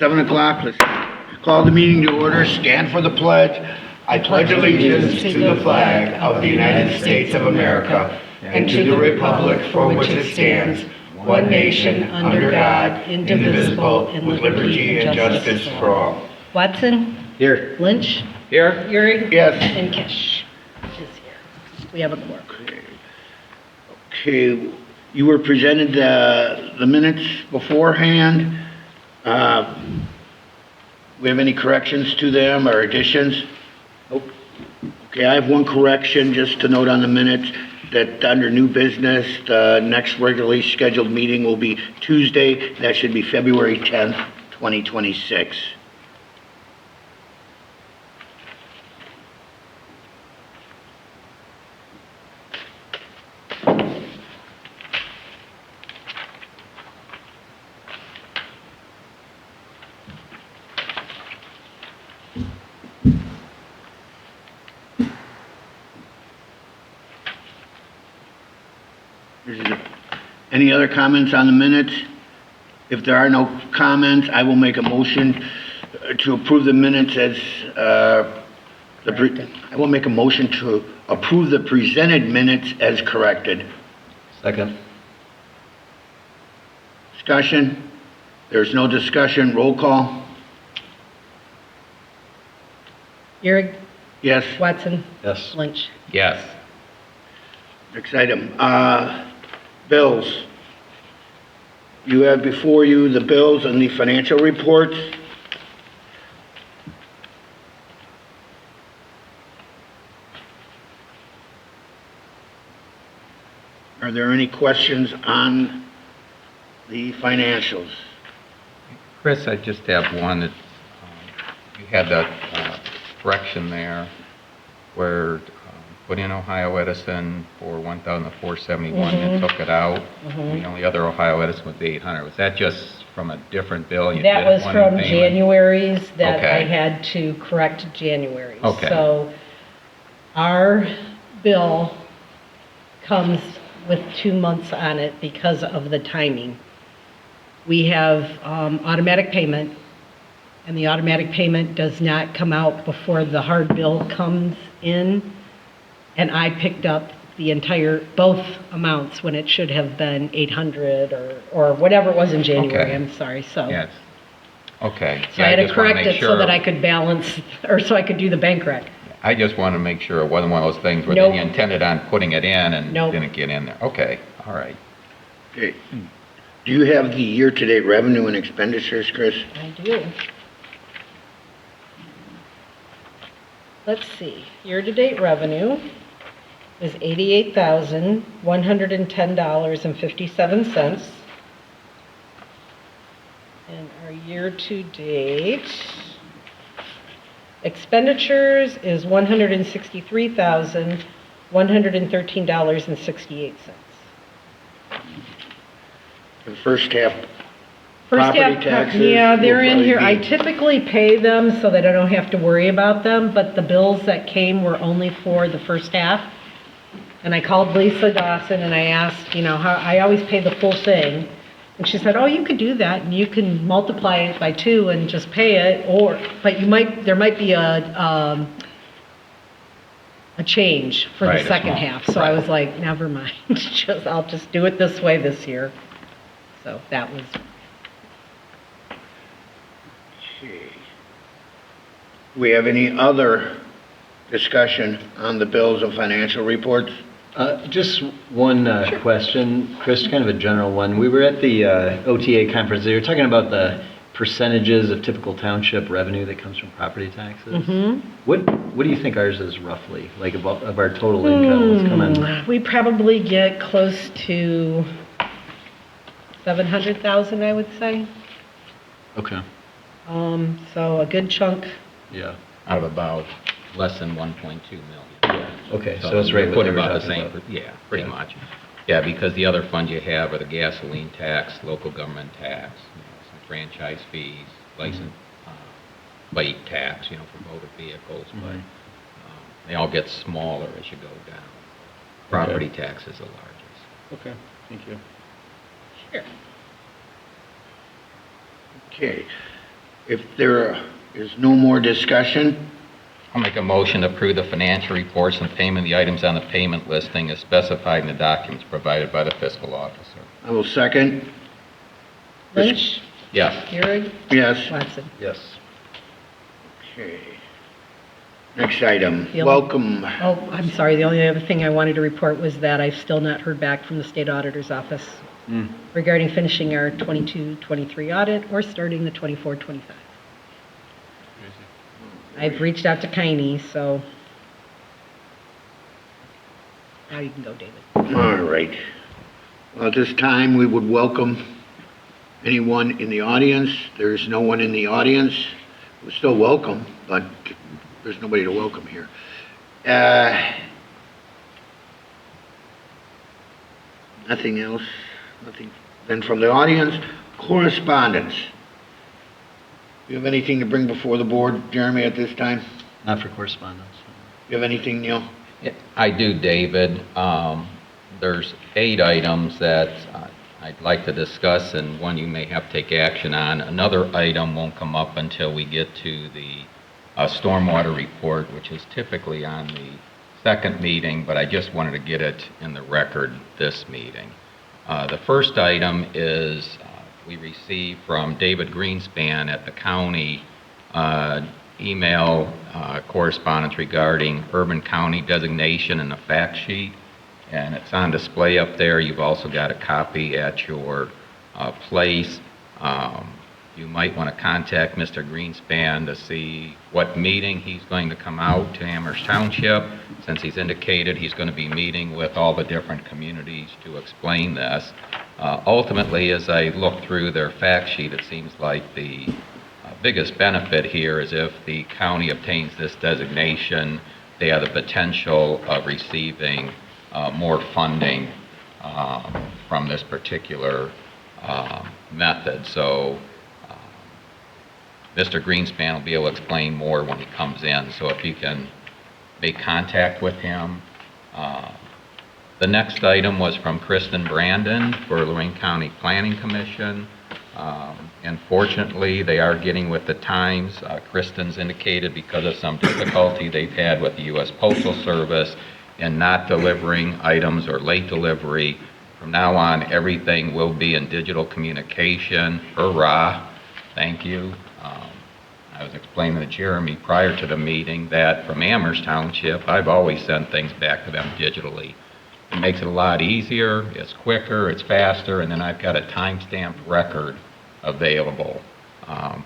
7 o'clock, let's call the meeting to order, stand for the pledge. I pledge allegiance to the flag of the United States of America and to the republic for which it stands, one nation, under God, indivisible, with liberty and justice for all. Watson? Here. Lynch? Here. Euring? Yes. And Kish is here. We have a quorum. Okay, you were presented the minutes beforehand. We have any corrections to them or additions? Okay, I have one correction just to note on the minutes that under new business, the next regularly scheduled meeting will be Tuesday. That should be February 10th, 2026. Any other comments on the minutes? If there are no comments, I will make a motion to approve the minutes as I will make a motion to approve the presented minutes as corrected. Second. Discussion? There's no discussion. Roll call. Euring? Yes. Watson? Yes. Lynch? Yes. Next item. Bills. You have before you the bills and the financial reports. Are there any questions on the financials? Chris, I just have one that you had that correction there where put in Ohio Edison for 1,471 and took it out. The only other Ohio Edison was 800. Was that just from a different bill? You That did was one from payment? January's that Okay. I had to correct January's. Okay. So our bill comes with 2 months on it because of the timing. We have automatic payment, and the automatic payment does not come out before the hard bill comes in. And I picked up the both amounts when it should have been 800 or whatever it was in January. Okay. I'm sorry. So. Yes. Okay. So I had to correct it so that I could balance, or so I could do the bank rec. I just wanted to make sure it wasn't one of those things where Nope. you intended on putting it in and Nope. didn't get in there. Okay. All right. Okay. Do you have the year-to-date revenue and expenditures, Chris? I do. Let's see. Year-to-date revenue is $88,110.57. And our year-to-date expenditures is $163,113.68. The first half, First property half, taxes yeah, they're will in probably here. I be- typically pay them so that I don't have to worry about them, but the bills that came were only for the first half. And I called Lisa Dawson and I asked, how I always pay the full thing. And she said, oh, you could do that and you can multiply it by 2 and just pay it, but there might be a change for Right, the a second small- half. So I was like, never mind, I'll just do it this way this year. So that was. Okay. Do we have any other discussion on the bills and financial reports? Just one question, Chris, kind of a general one. We were at the OTA conference. They were talking about the percentages of typical township revenue that comes from property taxes. What do you think ours is roughly, like of our total income? What's coming? We probably get close to 700,000, I would say. Okay. So a good chunk. Yeah. Out of about less than 1.2 million. Yeah. Okay. So it's right put what they were about the talking same. about. Yeah, pretty Yeah. much. Yeah, because the other funds you have are the gasoline tax, local government tax, some franchise fees, license plate tax, for motor vehicles, but they all get smaller as you go down. Property tax is the largest. Okay. Thank you. Sure. Okay. If there is no more discussion, I'll make a motion to approve the financial reports and payment of the items on the payment listing as specified in the documents provided by the fiscal officer. I will second. Lynch, Yes. Gehrig, Yes. Watson. Yes. Okay. Next item, The only- welcome. Oh, I'm sorry, the only other thing I wanted to report was that I've still not heard back from the state auditor's office regarding finishing our 22-23 audit or starting the 24-25. I've reached out to Kiney, so now you can go, David. All right. Well, at this time, we would welcome anyone in the audience. There's no one in the audience. We're still welcome, but there's nobody to welcome here. Nothing else? Nothing? Then from the audience, correspondence. You have anything to bring before the board, Jeremy, at this time? Not for correspondence. You have anything, Neil? Yeah, I do, David. There's 8 items that I'd like to discuss, and one you may have to take action on. Another item won't come up until we get to the stormwater report, which is typically on the second meeting, but I just wanted to get it in the record this meeting. The first item is we received from David Greenspan at the county email correspondence regarding urban county designation and the fact sheet, and it's on display up there. You've also got a copy at your place. You might want to contact Mr. Greenspan to see what meeting he's going to come out to Amherst Township, since he's indicated he's going to be meeting with all the different communities to explain this. Ultimately, as I look through their fact sheet, it seems like the biggest benefit here is if the county obtains this designation, they have the potential of receiving more funding from this particular method. So Mr. Greenspan will be able to explain more when he comes in, so if you can make contact with him. The next item was from Kristen Brandon for Lorraine County Planning Commission. Unfortunately, they are getting with the times. Kristen's indicated because of some difficulty they've had with the U.S. Postal Service in not delivering items or late delivery. From now on, everything will be in digital communication. Hurrah! Thank you. I was explaining to Jeremy prior to the meeting that from Amherst Township, I've always sent things back to them digitally. It makes it a lot easier, it's quicker, it's faster, and then I've got a time-stamped record available.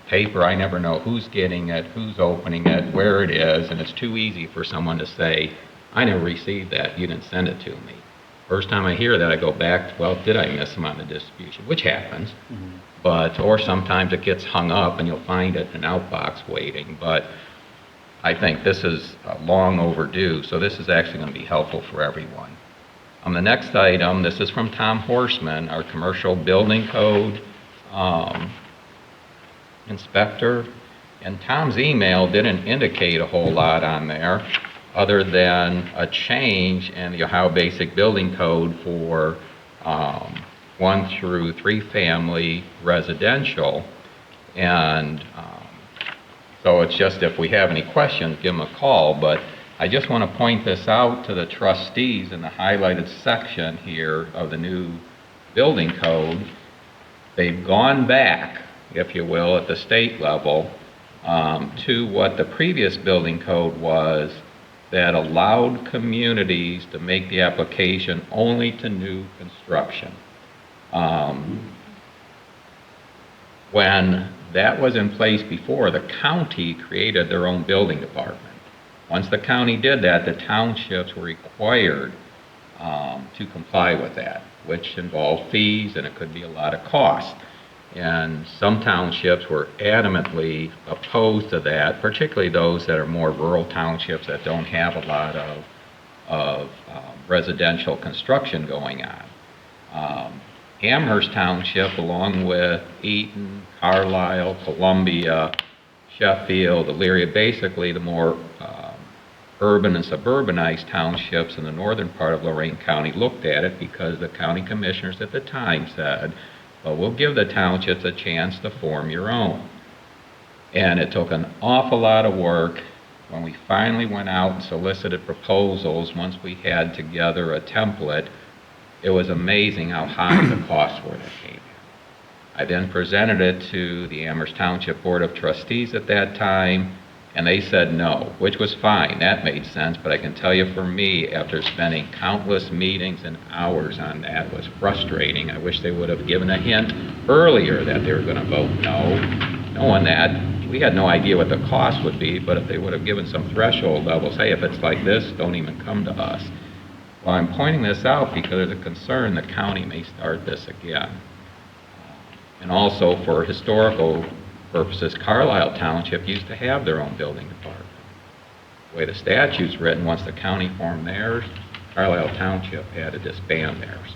Paper, I never know who's getting it, who's opening it, where it is, and it's too easy for someone to say, I never received that, you didn't send it to me. First time I hear that, I go back, well, did I miss them on the distribution? Which happens. But, or sometimes it gets hung up and you'll find it in an outbox waiting. But I think this is long overdue, so this is actually going to be helpful for everyone. The next item, this is from Tom Horseman, our commercial building code inspector. And Tom's email didn't indicate a whole lot on there other than a change in the Ohio Basic Building Code for 1 through 3 family residential. And so it's just if we have any questions, give them a call. But I just want to point this out to the trustees in the highlighted section here of the new building code. They've gone back, if you will, at the state level to what the previous building code was that allowed communities to make the application only to new construction. When that was in place before, the county created their own building department. Once the county did that, the townships were required to comply with that, which involved fees and it could be a lot of cost. And some townships were adamantly opposed to that, particularly those that are more rural townships that don't have a lot of residential construction going on. Amherst Township, along with Eaton, Carlisle, Columbia, Sheffield, Elyria, basically the more urban and suburbanized townships in the northern part of Lorraine County looked at it because the county commissioners at the time said, well, we'll give the townships a chance to form your own. And it took an awful lot of work. When we finally went out and solicited proposals, once we had together a template, it was amazing how high the costs were that came in. I then presented it to the Amherst Township Board of Trustees at that time, and they said no, which was fine. That made sense, but I can tell you for me, after spending countless meetings and hours on that, it was frustrating. I wish they would have given a hint earlier that they were going to vote no, knowing that we had no idea what the cost would be, but if they would have given some threshold levels, hey, if it's like this, don't even come to us. Well, I'm pointing this out because there's a concern the county may start this again. And also for historical purposes, Carlisle Township used to have their own building department. The way the statute's written, once the county formed theirs, Carlisle Township had to disband theirs.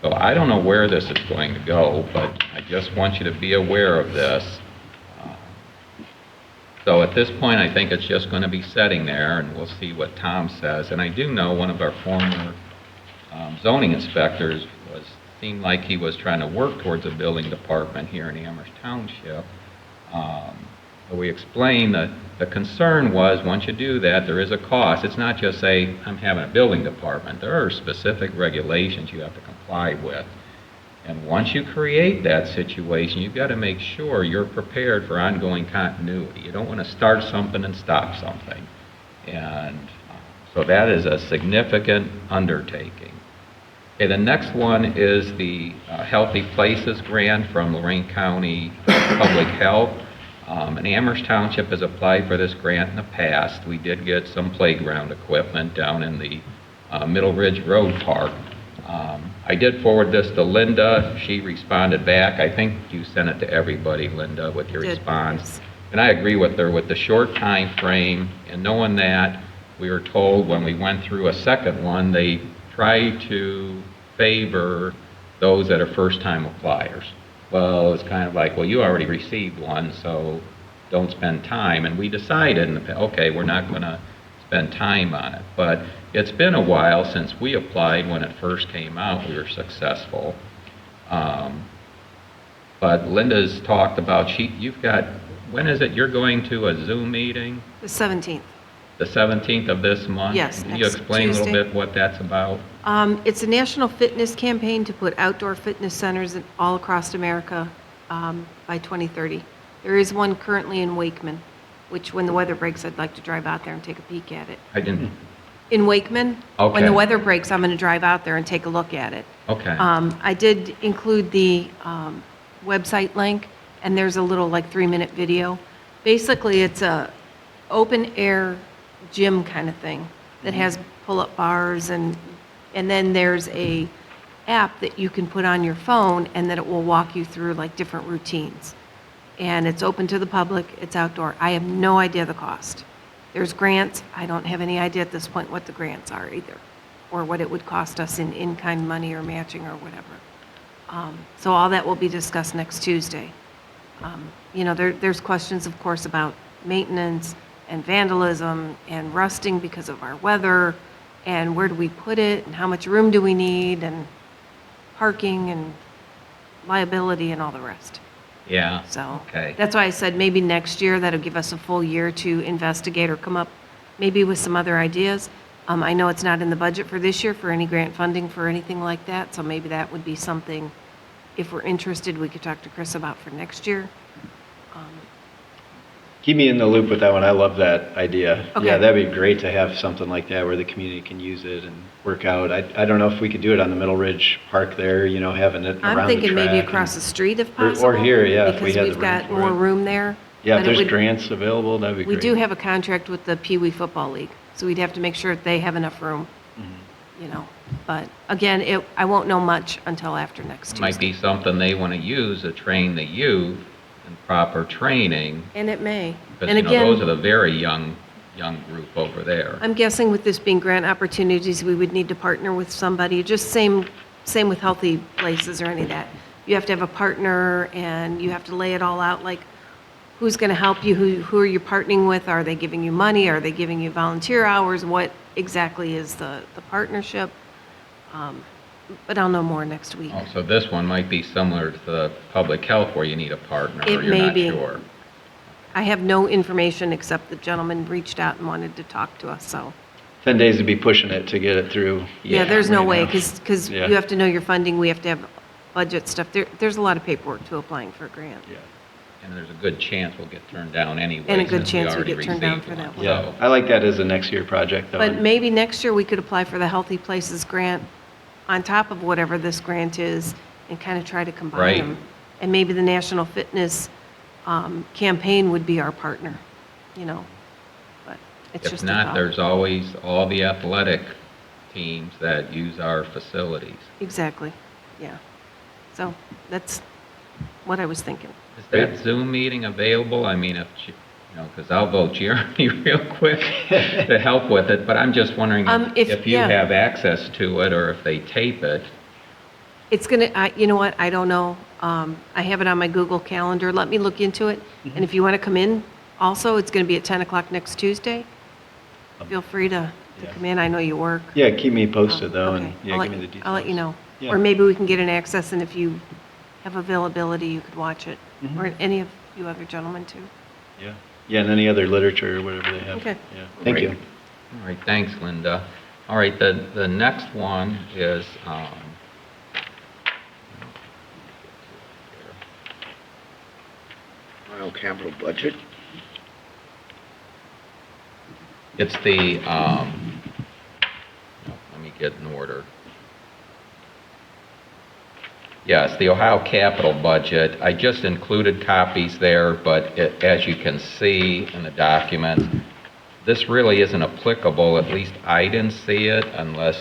So I don't know where this is going to go, but I just want you to be aware of this. So at this point, I think it's just going to be sitting there, and we'll see what Tom says. And I do know one of our former zoning inspectors seemed like he was trying to work towards a building department here in Amherst Township. But we explained that the concern was, once you do that, there is a cost. It's not just say, I'm having a building department. There are specific regulations you have to comply with. And once you create that situation, you've got to make sure you're prepared for ongoing continuity. You don't want to start something and stop something. And so that is a significant undertaking. Okay, the next one is the Healthy Places grant from Lorraine County Public Health. And Amherst Township has applied for this grant in the past. We did get some playground equipment down in the Middle Ridge Road Park. I did forward this to Linda. She responded back. I think you sent it to everybody, Linda, with your response. And I agree with her with the short time frame, and knowing that we were told when we went through a second one, they try to favor those that are first-time appliers. Well, it's kind of like, well, you already received one, so don't spend time. And we decided, okay, we're not going to spend time on it. But it's been a while since we applied. When it first came out, we were successful. But Linda's talked about, you've got, when is it you're going to a Zoom meeting? The 17th. The 17th of this month? Yes, Can you next explain a little Tuesday. bit what that's about? It's a national fitness campaign to put outdoor fitness centers all across America by 2030. There is one currently in Wakeman, which when the weather breaks, I'd like to drive out there and take a peek at it. I didn't, In Wakeman, when Okay. the weather breaks, I'm going to drive out there and take a look at it. okay. I did include the website link, and there's a little like 3-minute video. Basically, it's a open air gym kind of thing that has pull-up bars, and then there's a app that you can put on your phone, and that it will walk you through like different routines. And it's open to the public, it's outdoor. I have no idea the cost. There's grants. I don't have any idea at this point what the grants are either, or what it would cost us in in-kind money or matching or whatever. So all that will be discussed next Tuesday. You know, there's questions, of course, about maintenance and vandalism and rusting because of our weather, and where do we put it, and how much room do we need, and parking and liability and all the rest. Yeah, So okay. that's why I said maybe next year, that'll give us a full year to investigate or come up maybe with some other ideas. I know it's not in the budget for this year for any grant funding for anything like that, so maybe that would be something, if we're interested, we could talk to Chris about for next year. Keep me in the loop with that one. I love that idea. Okay. Yeah, that'd be great to have something like that where the community can use it and work out. I don't know if we could do it on the Middle Ridge Park there, you know, having it around the track. I'm thinking maybe and- across the street if Or possible. here, yeah, if we because had the we've room got for more it. room there. Yeah, but if it there's would- grants available, that'd be We great. do have a contract with the Pee Wee Football League, so we'd have to make sure that they have enough room, you know. But again, I won't know much until after next It might Tuesday. be something they want to use to train the youth in proper training, And it may. because, And you know, those are again, the very young group over there. I'm guessing with this being grant opportunities, we would need to partner with somebody, just same with Healthy Places or any of that. You have to have a partner, and you have to lay it all out, like, who's going to help you, who are you partnering with, are they giving you money, are they giving you volunteer hours, what exactly is the partnership? But I'll know more next week. Oh, so this one might be similar to the public health where you need a partner, It or you're may not be. sure. I have no information except the gentleman reached out and wanted to talk to us, so. 10 days to be pushing it to get it through. Yeah, there's no right way, now. because Yeah. you have to know your funding, we have to have budget stuff. There's a lot of paperwork to applying for a grant. Yeah. And there's a good chance we'll get turned down anyway. And a good since we chance we already get turned down received for that one. one. Yeah, I like that as a next year project, though. But maybe next year we could apply for the Healthy Places grant on top of whatever this grant is and kind of try to combine Right. them. And maybe the National Fitness campaign would be our partner, you know, but it's If just a not, thought. there's always all the athletic teams that use our facilities. Exactly, yeah. So that's what I was thinking. Is that Zoom meeting available? I mean, if, you know, because I'll vote Jeremy real quick to help with it, but I'm just wondering if you yeah. have access to it or if they tape it. It's gonna, you know what, I don't know. I have it on my Google Calendar. Let me look into it. Mm-hmm. And if you want to come in also, it's going to be at 10 o'clock next Tuesday. Feel free to Yeah. come in. I know you work. Yeah, keep me posted, though, Okay. and yeah, I'll give let- me the details. I'll let you know. Yeah. Or maybe we can get an access, and if you have availability, you could watch it. Mhm. Or any of you other gentlemen, too. Yeah, yeah, and any other literature or whatever they have. Okay. Yeah, thank Great. you. All right, thanks, Linda. All right, the next one is, Ohio capital budget. it's the, let me get in order. Yes, the Ohio capital budget. I just included copies there, but as you can see in the document, this really isn't applicable, at least I didn't see it, unless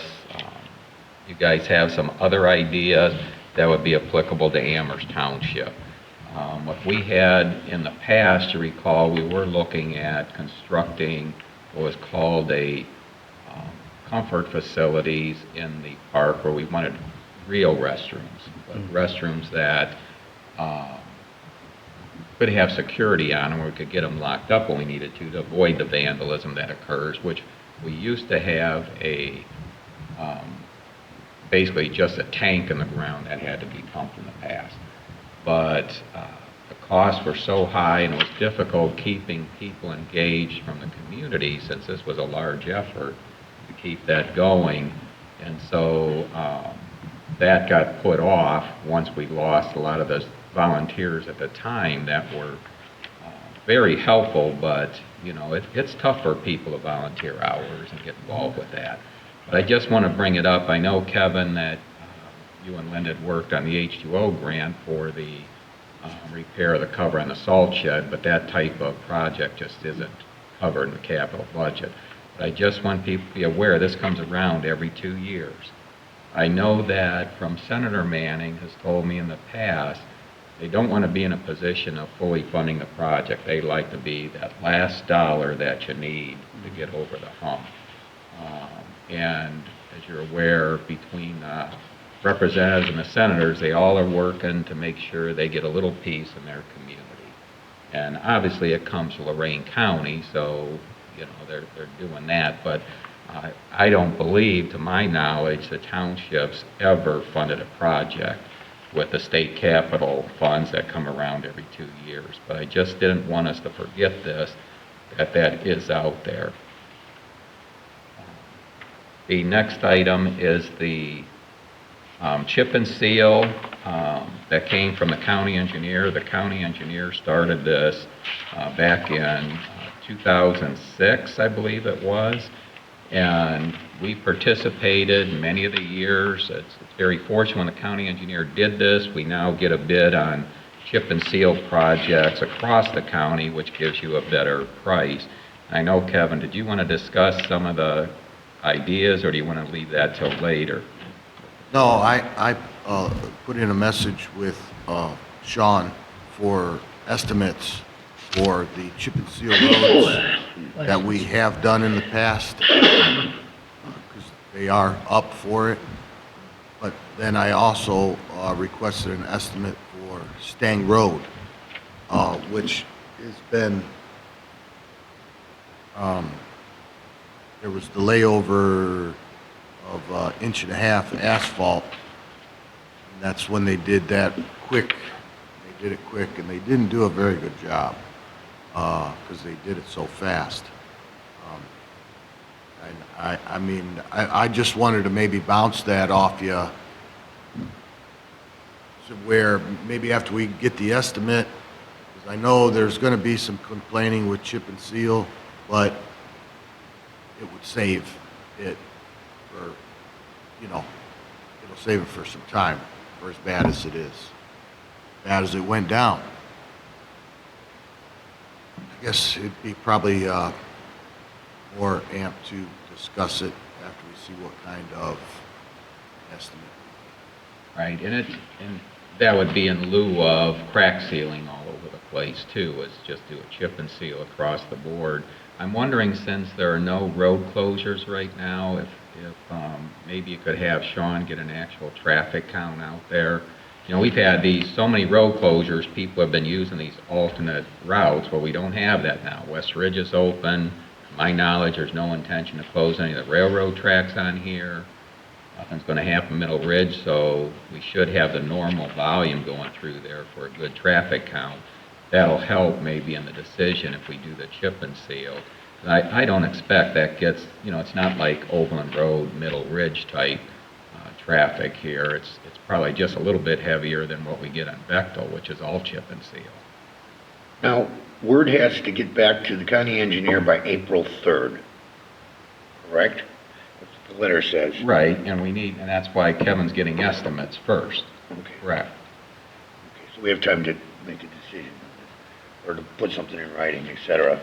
you guys have some other ideas that would be applicable to Amherst Township. What we had in the past, you recall, we were looking at constructing what was called a comfort facilities in the park where we wanted real restrooms, but restrooms that could have security on them, or we could get them locked up when we needed to avoid the vandalism that occurs, which we used to have a, basically just a tank in the ground that had to be pumped in the past. But the costs were so high and it was difficult keeping people engaged from the community, since this was a large effort to keep that going. And so that got put off once we lost a lot of the volunteers at the time that were very helpful, but you know, it's tough for people to volunteer hours and get involved with that. But I just want to bring it up. I know, Kevin, that you and Linda had worked on the H2O grant for the repair of the cover on the salt shed, but that type of project just isn't covered in the capital budget. But I just want people to be aware this comes around every 2 years. I know that from Senator Manning has told me in the past, they don't want to be in a position of fully funding the project. They like to be that last dollar that you need to get over the hump. And as you're aware, between representatives and the senators, they all are working to make sure they get a little piece in their community. And obviously it comes to Lorraine County, so you know they're doing that. But I don't believe, to my knowledge, the townships ever funded a project with the state capital funds that come around every 2 years. But I just didn't want us to forget this, that is out there. The next item is the chip and seal that came from the county engineer. The county engineer started this back in 2006, I believe it was. And we participated many of the years. It's very fortunate when the county engineer did this. We now get a bid on chip and seal projects across the county, which gives you a better price. I know, Kevin, did you want to discuss some of the ideas, or do you want to leave that till later? No, I put in a message with Sean for estimates for the chip and seal roads that we have done in the past, because they are up for it. But then I also requested an estimate for Stang Road, which has been, there was the layover of 1.5 inch asphalt. And that's when they did that quick. They did it quick, and they didn't do a very good job. because they did it so fast. And I mean, I just wanted to maybe bounce that off you, to where maybe after we get the estimate, because I know there's going to be some complaining with chip and seal, but it would save it for, you know, it'll save it for some time, for as bad as it is, bad as it went down. I guess it'd be probably more amped to discuss it after we see what kind of estimate. Right, and that would be in lieu of crack sealing all over the place too, is just do a chip and seal across the board. I'm wondering, since there are no road closures right now, if maybe you could have Sean get an actual traffic count out there. You know, we've had so many road closures, people have been using these alternate routes, but we don't have that now. West Ridge is open. To my knowledge, there's no intention to close any of the railroad tracks on here. Nothing's going to happen Middle Ridge, so we should have the normal volume going through there for a good traffic count. That'll help maybe in the decision if we do the chip and seal. I don't expect that gets, you know, it's not like Overland Road, Middle Ridge type traffic here. It's probably just a little bit heavier than what we get on Bechtel, which is all chip and seal. Now, word has to get back to the county engineer by April 3rd, correct? That's what the letter says. Right, and that's why Kevin's getting estimates first. Okay. Correct. Okay, so we have time to make a decision, or to put something in writing, et cetera.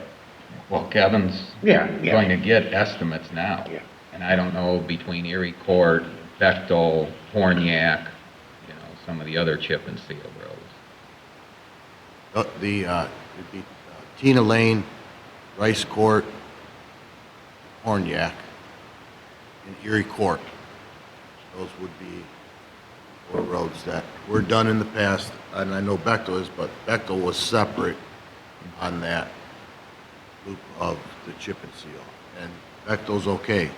Well, Kevin's Yeah. going to get estimates now. Yeah. And I don't know, between Erie Court, Bechtel, Horniak, you know, some of the other chip and seal roads. It'd be Tina Lane, Rice Court, Horniak, and Erie Court. Those would be 4 roads that were done in the past, and I know Bechtel is, but Bechtel was separate on that loop of the chip and seal, and Bechtel's okay.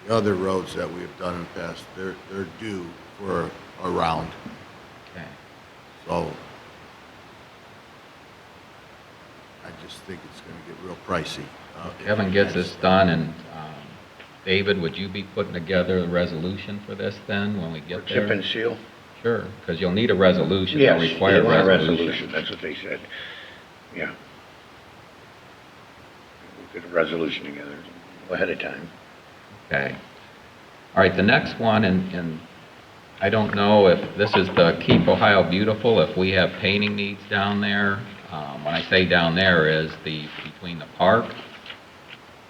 The other roads that we have done in the past, they're due for a round, Okay. so I just think it's going to get real pricey. Kevin gets this done, and David, would you be putting together a resolution for this then, when we get there? Chip and seal? Sure, because you'll need a resolution. Yes, They'll require they want a resolution. that's what they said. Yeah. We'll get a resolution together ahead of time. Okay. All right, the next one, and I don't know if this is the Keep Ohio Beautiful, if we have painting needs down there. When I say down there is between the park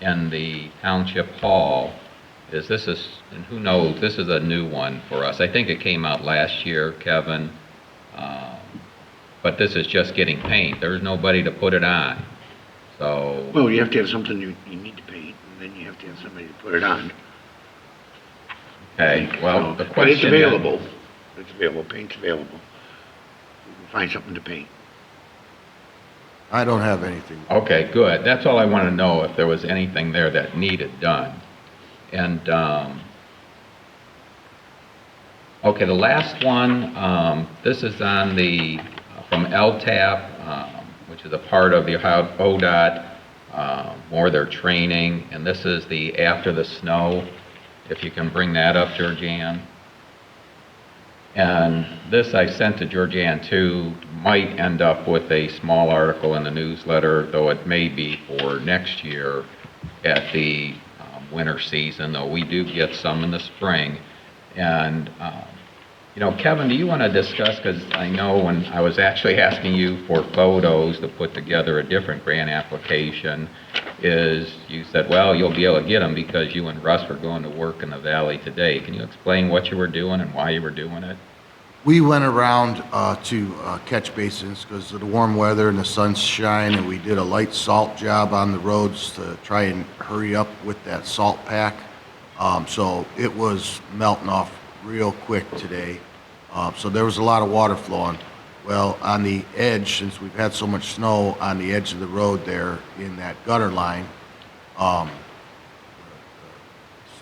and the township hall, and who knows, this is a new one for us. I think it came out last year, Kevin, but this is just getting paint. There's nobody to put it on, so. Well, you have to have something you need to paint, and then you have to have somebody to put it on. Okay, well, the But question. it's available. It's available, paint's available. We can find something to paint. I don't have anything. Okay, good. That's all I want to know, if there was anything there that needed done. And, okay, the last one, this is on from LTAP, which is a part of the Ohio ODOT, more their training, and this is the after the snow, if you can bring that up, Georgianne. And this I sent to Georgianne too, might end up with a small article in the newsletter, though it may be for next year at the winter season, though we do get some in the spring. And, you know, Kevin, do you want to discuss, because I know when I was actually asking you for photos to put together a different grant application, is you said, well, you'll be able to get them because you and Russ were going to work in the valley today. Can you explain what you were doing and why you were doing it? We went around to catch basins because of the warm weather and the sunshine, and we did a light salt job on the roads to try and hurry up with that salt pack. So it was melting off real quick today. So there was a lot of water flowing. Well, on the edge, since we've had so much snow on the edge of the road there in that gutter line, the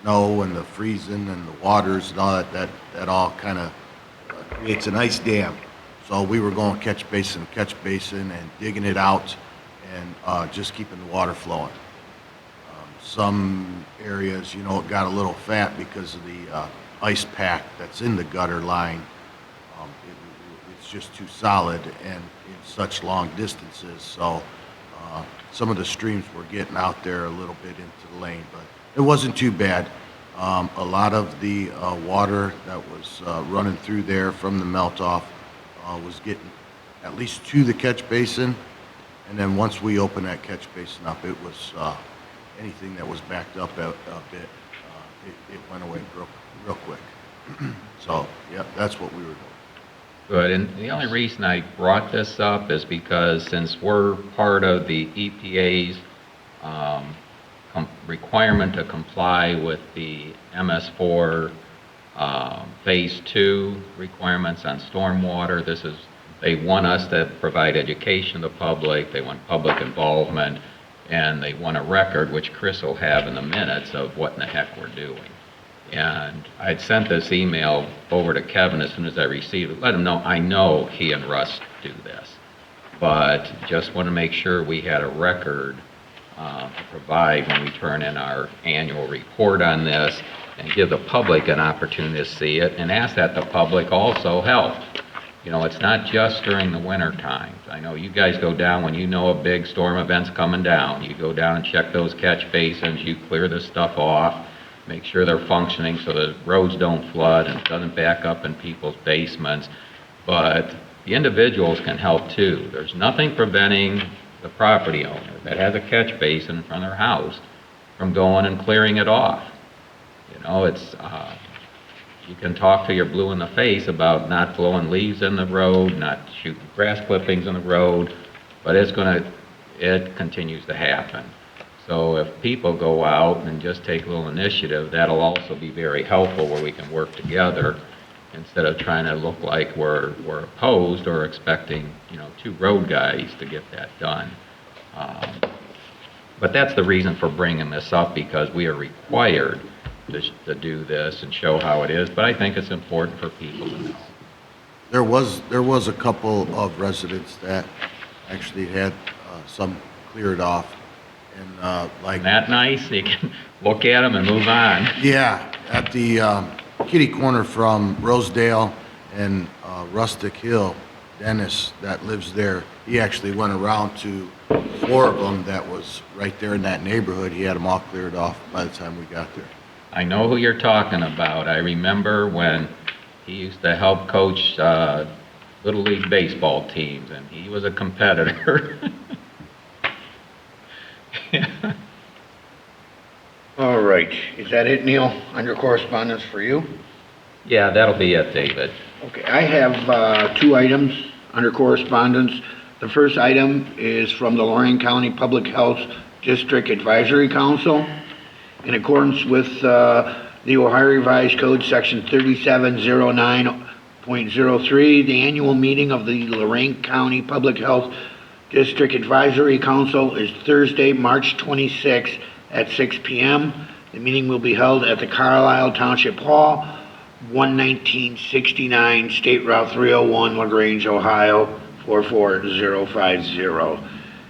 snow and the freezing and the waters and all that all kind of creates an ice dam. So we were going catch basin and digging it out and just keeping the water flowing. Some areas, it got a little fat because of the ice pack that's in the gutter line. It's just too solid and in such long distances, so some of the streams were getting out there a little bit into the lane, but it wasn't too bad. A lot of the water that was running through there from the melt-off was getting at least to the catch basin, and then once we opened that catch basin up, it was anything that was backed up a bit, it went away real quick. So, yeah, that's what we were doing. Good, and the only reason I brought this up is because since we're part of the EPA's requirement to comply with the MS4 Phase 2 requirements on stormwater, they want us to provide education to the public, they want public involvement, and they want a record, which Chris will have in the minutes, of what in the heck we're doing. And I'd sent this email over to Kevin as soon as I received it, let him know I know he and Russ do this, but just want to make sure we had a record to provide when we turn in our annual report on this, and give the public an opportunity to see it, and ask that the public also help. It's not just during the winter times. I know you guys go down when you know a big storm event's coming down. You go down and check those catch basins, you clear this stuff off, make sure they're functioning so the roads don't flood and it doesn't back up in people's basements. But the individuals can help too. There's nothing preventing the property owner that has a catch basin in front of their house from going and clearing it off. You can talk to your blue in the face about not blowing leaves in the road, not shooting grass clippings in the road, but it continues to happen. So if people go out and just take a little initiative, that'll also be very helpful, where we can work together instead of trying to look like we're opposed or expecting, two road guys to get that done. But that's the reason for bringing this up, because we are required to do this and show how it is, but I think it's important for people to know. There was a couple of residents that actually had some cleared off, and like... Isn't that nice? You can look at them and move on. Yeah, at the kitty corner from Rosedale and Rustic Hill, Dennis that lives there, he actually went around to 4 of them that was right there in that neighborhood. He had them all cleared off by the time we got there. I know who you're talking about. I remember when he used to help coach Little League baseball teams, and he was a competitor. All right, is that it, Neil, under correspondence for you? Yeah, that'll be it, David. Okay, I have 2 items under correspondence. The first item is from the Lorraine County Public Health District Advisory Council. In accordance with the Ohio Revised Code, Section 3709.03, the annual meeting of the Lorraine County Public Health District Advisory Council is Thursday, March 26 at 6 p.m. The meeting will be held at the Carlisle Township Hall, 11969 State Route 301, LaGrange, Ohio, 44050.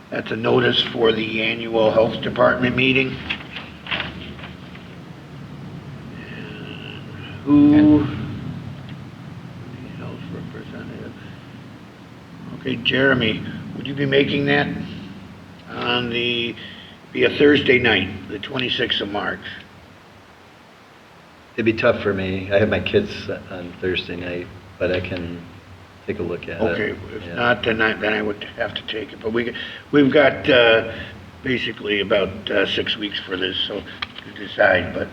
That's a notice for the annual Health Department meeting. Who? Health representative. Okay, Jeremy, would you be making that on be a Thursday night, the 26th of March? It'd be tough for me. I have my kids on Thursday night, but I can take a look at it. Okay, if Yeah. not, then I would have to take it. But we've got basically about 6 weeks for this, so to decide. But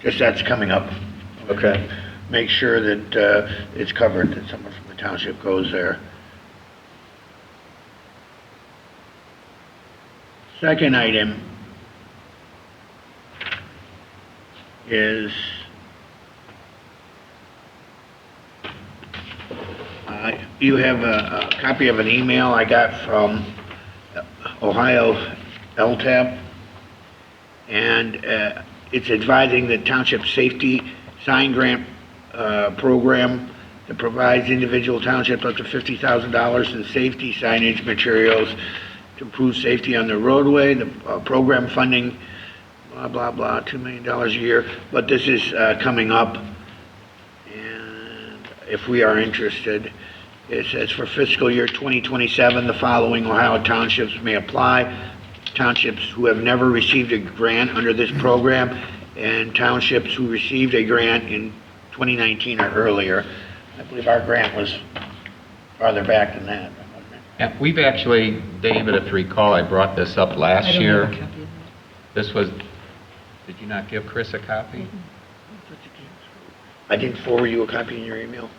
just that's coming up. Okay. Make sure that it's covered, that someone from the township goes there. Second item is you have a copy of an email I got from Ohio LTAP, and it's advising the Township Safety Sign Grant Program that provides individual townships up to $50,000 in safety signage materials to improve safety on the roadway. The program funding, blah, blah, blah, $2 million a year. But this is coming up, and if we are interested, it says for fiscal year 2027, the following Ohio townships may apply. Townships who have never received a grant under this program, and townships who received a grant in 2019 or earlier. I believe our grant was farther back than that, wasn't it? And we've actually, David, if you recall, I brought this up last I don't year. have a copy of This was, did you not give Chris a copy? I didn't forward you a copy in your email.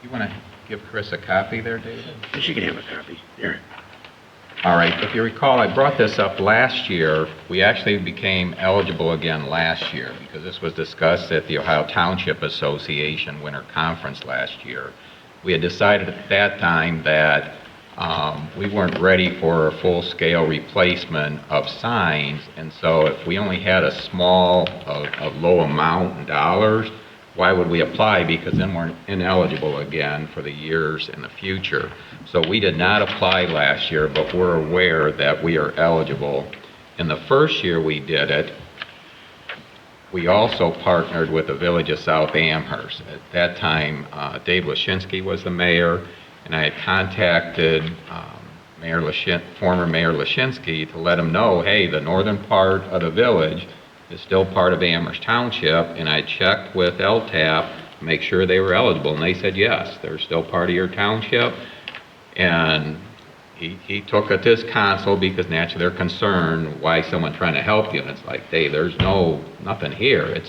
You want to give Chris a copy there, David? She can have a copy. There. All right, if you recall, I brought this up last year. We actually became eligible again last year because this was discussed at the Ohio Township Association Winter Conference last year. We had decided at that time that we weren't ready for a full-scale replacement of signs, and so if we only had a small, a low amount in dollars, why would we apply? Because then we're ineligible again for the years in the future. So we did not apply last year, but we're aware that we are eligible. In the first year we did it, we also partnered with the Village of South Amherst. At that time, Dave Lashinsky was the mayor, and I had contacted former Mayor Lashinsky to let him know, hey, the northern part of the village is still part of Amherst Township, and I checked with LTAP to make sure they were eligible, and they said yes, they're still part of your township. And he took it to his council because naturally they're concerned why someone trying to help you, and it's like, hey, there's nothing here,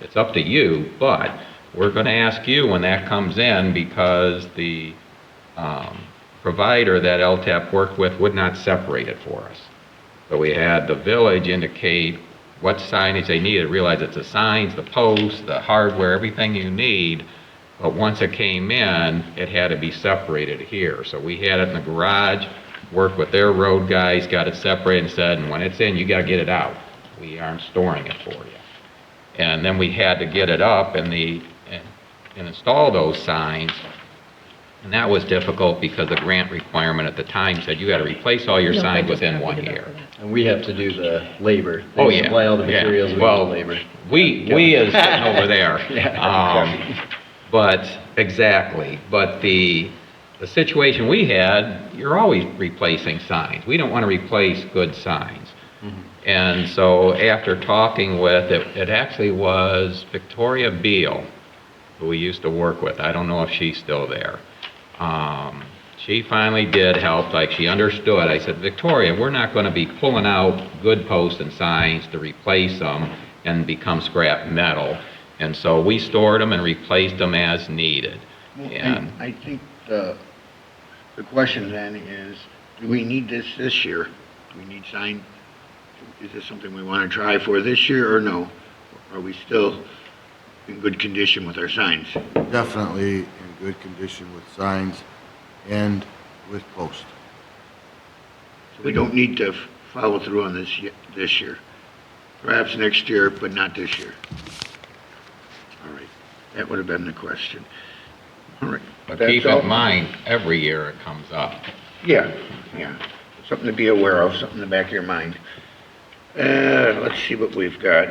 it's up to you, but we're going to ask you when that comes in because the provider that LTAP worked with would not separate it for us. So we had the village indicate what signage they needed, realize it's the signs, the posts, the hardware, everything you need, but once it came in, it had to be separated here. So we had it in the garage, worked with their road guys, got it separated and said, and when it's in, you got to get it out. We aren't storing it for you. And then we had to get it up and install those signs. And that was difficult because the grant requirement at the time said you got to replace all your No, I signs just within copied 1 it up year. for that. And we have to do the labor. Oh, They yeah. supply all the Yeah. materials, we do Well, the labor. We is sitting over there. Yeah. But, exactly, but the situation we had, you're always replacing signs. We don't want to replace good signs. And so after talking with, it actually was Victoria Beal, who we used to work with. I don't know if she's still there. She finally did help, like she understood. I said, Victoria, we're not going to be pulling out good posts and signs to replace them and become scrap metal. And so we stored them and replaced them as needed. And I think the question then is, do we need this year? Do we need sign? Is this something we want to try for this year or no? Are we still in good condition with our signs? Definitely in good condition with signs and with post. So we don't need to follow through on this year. Perhaps next year, but not this year. All right, that would have been the question. All right. but That's keep all? in mind, every year it comes up. Yeah. Something to be aware of, something in the back of your mind. Let's see what we've got.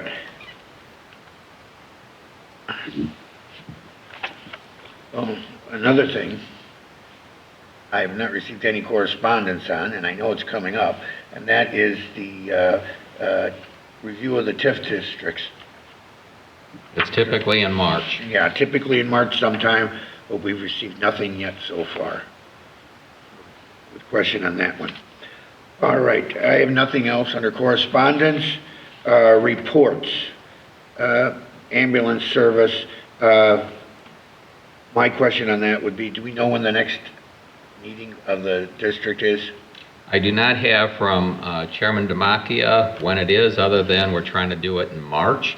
Oh, another thing, I have not received any correspondence on, and I know it's coming up, and that is the review of the TIF districts. It's typically in March. Yeah, typically in March sometime, but we've received nothing yet so far. Good question on that one. All right, I have nothing else under correspondence. Reports. Ambulance service. My question on that would be, do we know when the next meeting of the district is? I do not have from Chairman Demakia when it is, other than we're trying to do it in March.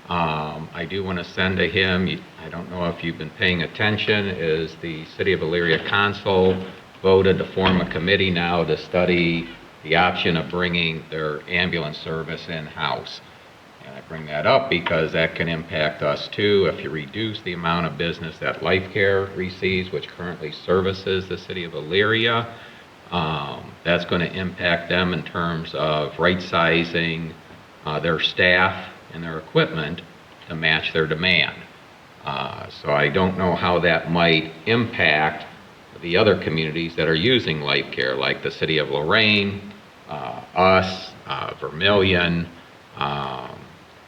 I do want to send to him, I don't know if you've been paying attention, is the City of Elyria Council voted to form a committee now to study the option of bringing their ambulance service in-house. And I bring that up because that can impact us too. If you reduce the amount of business that Life Care receives, which currently services the city of Elyria, that's going to impact them in terms of right-sizing their staff and their equipment to match their demand. So I don't know how that might impact the other communities that are using Life Care, like the city of Lorraine, us, Vermillion,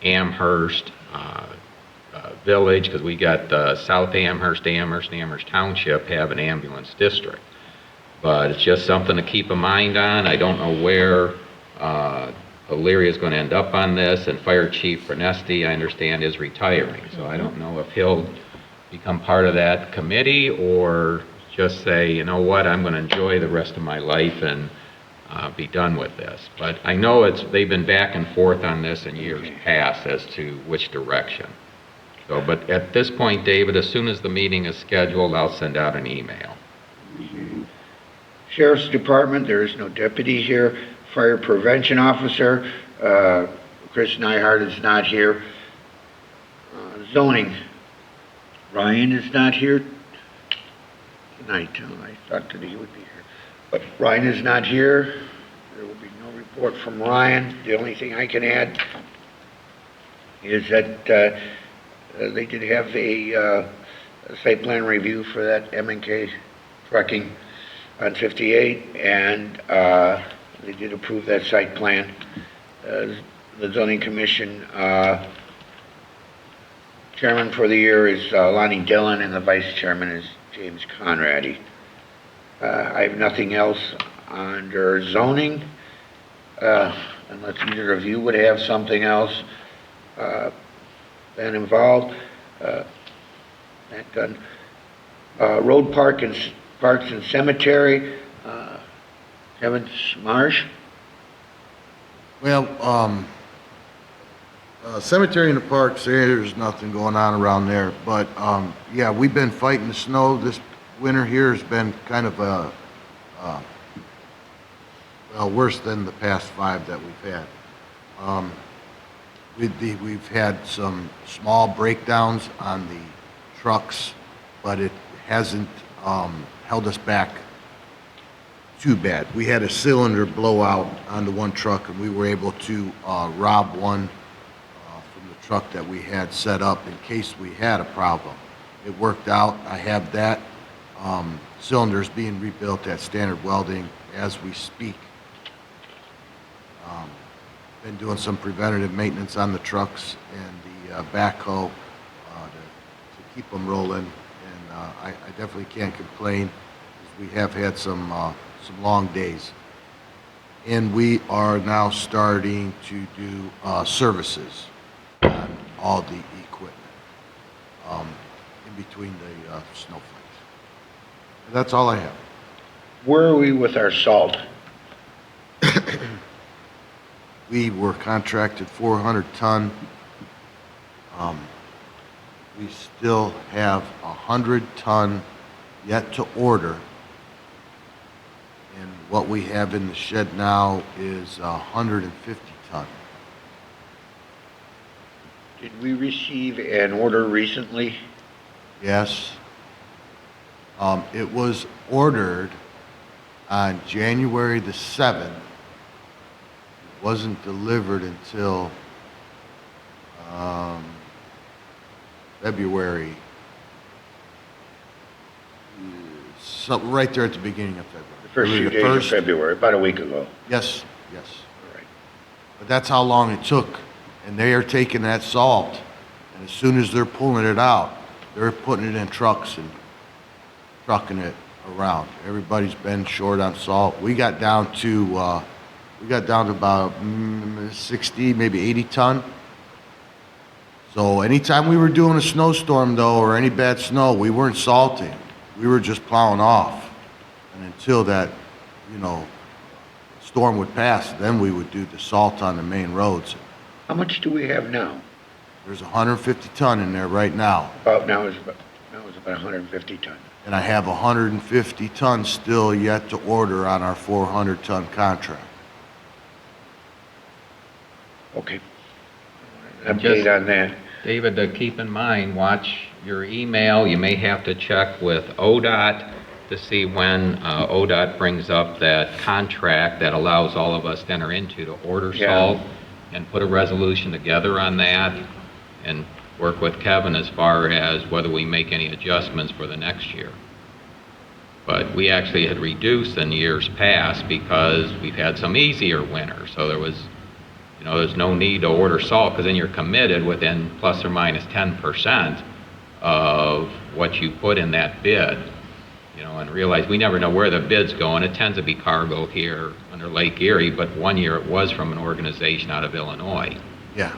Amherst Village, because we got South Amherst, Amherst Township have an ambulance district. But it's just something to keep in mind on. I don't know where Elyria is going to end up on this, and Fire Chief Bernesti, I understand, is retiring. So I don't know if he'll become part of that committee or just say, you know what, I'm going to enjoy the rest of my life and be done with this. But I know they've been back and forth on this in years past as to which direction. So, but at this point, David, as soon as the meeting is scheduled, I'll send out an email. Sheriff's Department, there is no deputy here. Fire Prevention Officer, Chris Nyhart is not here. Zoning, Ryan is not here tonight. I thought that he would be here. But Ryan is not here. There will be no report from Ryan. The only thing I can add is that they did have a site plan review for that M&K trucking on 58, and they did approve that site plan. The zoning commission chairman for the year is Lonnie Dillon, and the vice chairman is James Conrady. I have nothing else under zoning, unless either of you would have something else been involved. That done. Road parks and cemetery, Kevin Marsh. Well, cemetery and the parks, there's nothing going on around there. But, yeah, we've been fighting the snow. This winter here has been kind of well, worse than the past 5 that we've had. We've had some small breakdowns on the trucks, but it hasn't held us back too bad. We had a cylinder blowout on the one truck, and we were able to rob one from the truck that we had set up in case we had a problem. It worked out. I have that. Cylinders being rebuilt at Standard Welding as we speak. Been doing some preventative maintenance on the trucks and the backhoe to keep them rolling, and I definitely can't complain, because we have had some long days. And we are now starting to do services on all the equipment in between the snowflakes. And that's all I have. Where are we with our salt? We were contracted 400 ton. We still have 100 ton yet to order. And what we have in the shed now is 150 ton. Did we receive an order recently? Yes. It was ordered on January the 7th. It wasn't delivered until February, something right there at the beginning of February. The first few days of February, about a week ago. Yes, yes. All right. But that's how long it took. And they are taking that salt, and as soon as they're pulling it out, they're putting it in trucks and trucking it around. Everybody's been short on salt. We got down to about 60, maybe 80 ton. So anytime we were doing a snowstorm, though, or any bad snow, we weren't salting. We were just plowing off. And until that, storm would pass, then we would do the salt on the main roads. How much do we have now? There's 150 ton in there right now. Now it's about 150 ton. And I have 150 tons still yet to order on our 400 ton contract. Okay. And Update on that. David, to keep in mind, watch your email. You may have to check with ODOT to see when ODOT brings up that contract that allows all of us to enter into to order Yeah. salt, and put a resolution together on that and work with Kevin as far as whether we make any adjustments for the next year. But we actually had reduced in years past because we've had some easier winters, so there's no need to order salt, because then you're committed within plus or minus 10% of what you put in that bid. And realize we never know where the bid's going. It tends to be cargo here under Lake Erie, but one year it was from an organization out of Illinois. Yeah.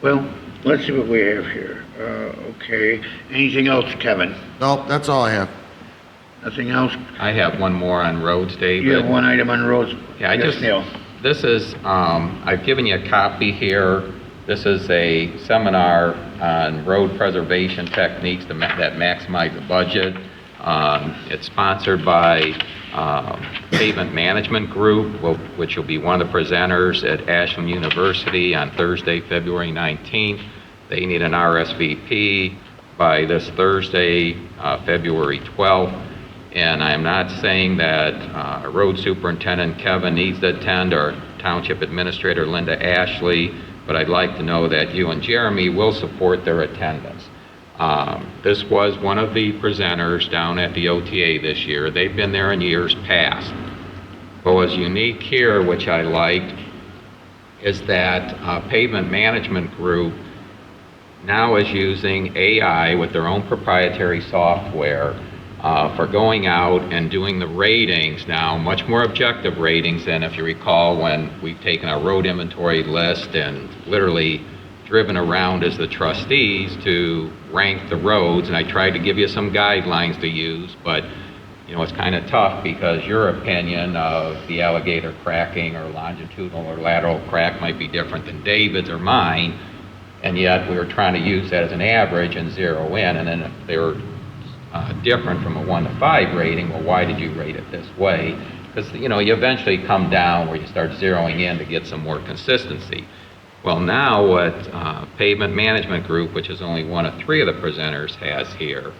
Well, let's see what we have here. Okay. Anything else, Kevin? No, that's all I have. Nothing else? I have one more on roads, David. You have one item on roads? Yeah, Yes, Neil. this is, I've given you a copy here. This is a seminar on road preservation techniques that maximize the budget. It's sponsored by Pavement Management Group, which will be one of the presenters at Ashland University on Thursday, February 19th. They need an RSVP by this Thursday, February 12th. And I'm not saying that Road Superintendent Kevin needs to attend, or Township Administrator Linda Ashley, but I'd like to know that you and Jeremy will support their attendance. This was one of the presenters down at the OTA this year. They've been there in years past. What was unique here, which I liked, is that Pavement Management Group now is using AI with their own proprietary software for going out and doing the ratings now, much more objective ratings than, if you recall, when we've taken a road inventory list and literally driven around as the trustees to rank the roads. And I tried to give you some guidelines to use, but it's kind of tough because your opinion of the alligator cracking or longitudinal or lateral crack might be different than David's or mine, and yet we were trying to use that as an average and zero in, and then if they were different from a 1 to 5 rating, well, why did you rate it this way? Because you eventually come down where you start zeroing in to get some more consistency. Well, now what Pavement Management Group, which is only one of 3 of the presenters, has here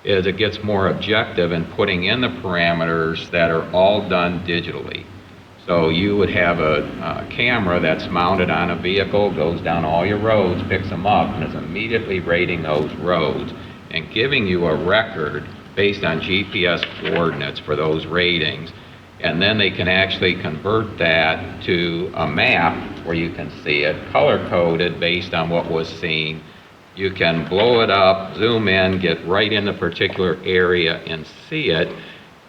is it gets more objective in putting in the parameters that are all done digitally. So you would have a camera that's mounted on a vehicle, goes down all your roads, picks them up, and is immediately rating those roads and giving you a record based on GPS coordinates for those ratings. And then they can actually convert that to a map where you can see it color-coded based on what was seen. You can blow it up, zoom in, get right in the particular area and see it.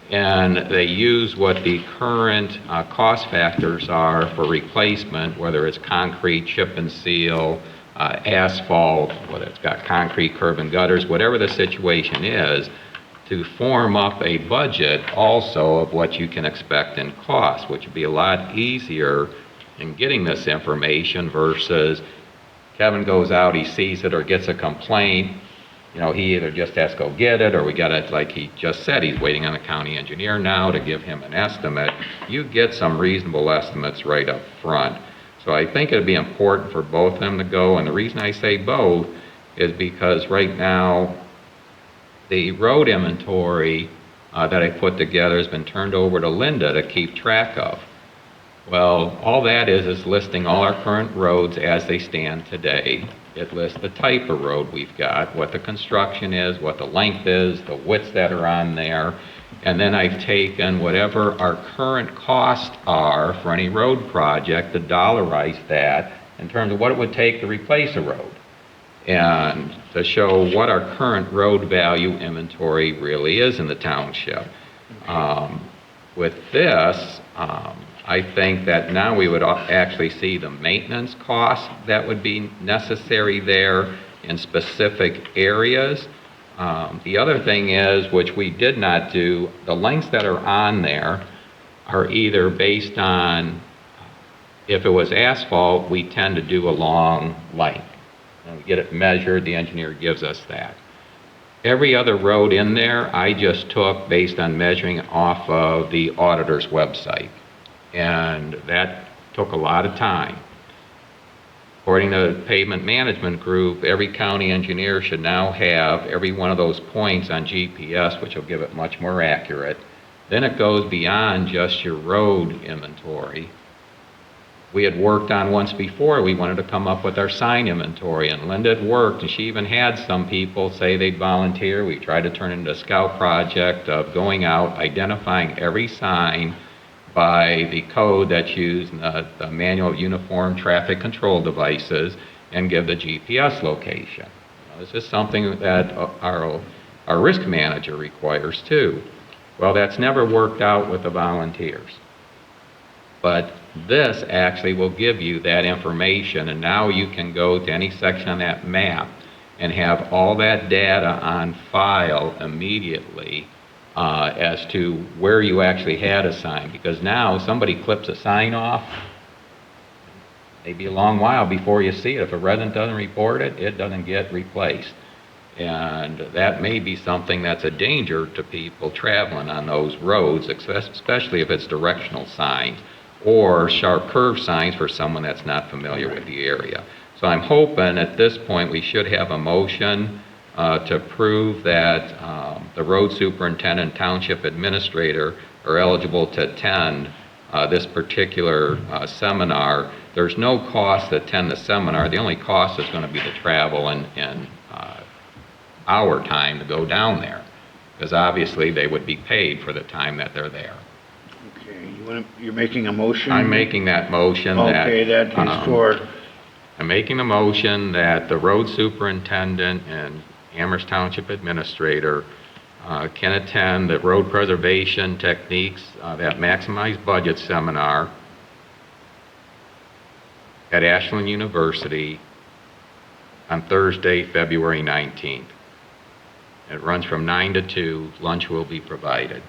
And they use what the current cost factors are for replacement, whether it's concrete, chip and seal, asphalt, whether it's got concrete, curb and gutters, whatever the situation is, to form up a budget also of what you can expect in cost, which would be a lot easier in getting this information versus Kevin goes out, he sees it or gets a complaint, he either just has to go get it, or we got it, like he just said, he's waiting on the county engineer now to give him an estimate. You get some reasonable estimates right up front. So I think it'd be important for both of them to go, and the reason I say both is because right now, the road inventory that I put together has been turned over to Linda to keep track of. Well, all that is listing all our current roads as they stand today. It lists the type of road we've got, what the construction is, what the length is, the widths that are on there, and then I've taken whatever our current costs are for any road project to dollarize that in terms of what it would take to replace a road, and to show what our current road value inventory really is in the township. With this, I think that now we would actually see the maintenance costs that would be necessary there in specific areas. The other thing is, which we did not do, the lengths that are on there are either based on, if it was asphalt, we tend to do a long length. And we get it measured, the engineer gives us that. Every other road in there, I just took based on measuring off of the auditor's website. And that took a lot of time. According to the Pavement Management Group, every county engineer should now have every one of those points on GPS, which will give it much more accurate. Then it goes beyond just your road inventory. We had worked on once before, we wanted to come up with our sign inventory, and Linda had worked, and she even had some people say they'd volunteer. We tried to turn it into a scout project of going out, identifying every sign by the code that's used in the Manual of Uniform Traffic Control Devices, and give the GPS location. This is something that our risk manager requires too. Well, that's never worked out with the volunteers. But this actually will give you that information, and now you can go to any section on that map and have all that data on file immediately as to where you actually had a sign. Because now somebody clips a sign off, maybe a long while before you see it. If a resident doesn't report it, it doesn't get replaced. And that may be something that's a danger to people traveling on those roads, especially if it's directional signs or sharp curve signs for someone that's not familiar with the area. So I'm hoping at this point we should have a motion to prove that the road superintendent and township administrator are eligible to attend this particular seminar. There's no cost to attend the seminar. The only cost is going to be the travel and our time to go down there, because obviously they would be paid for the time that they're there. Okay, you're making a motion? I'm making that motion. Okay, that is for... I'm making a motion that the road superintendent and Amherst Township administrator can attend the road preservation techniques that maximize budget seminar at Ashland University on Thursday, February 19th. It runs from 9 to 2. Lunch will be provided.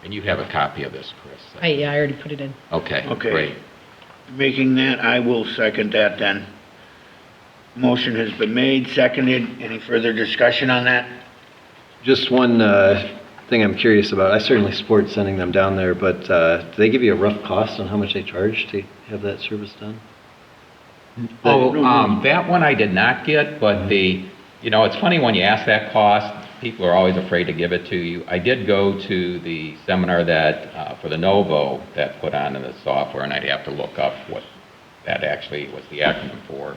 And you have a copy of this, Chris. I already put it in. Okay, Okay. great. Making that, I will second that then. Motion has been made, seconded. Any further discussion on that? Just one thing I'm curious about. I certainly support sending them down there, but do they give you a rough cost on how much they charge to have that service done? Oh, that one I did not get, but it's funny when you ask that cost, people are always afraid to give it to you. I did go to the seminar that, for the Novo, that put on in the software, and I'd have to look up what that actually was the acronym for,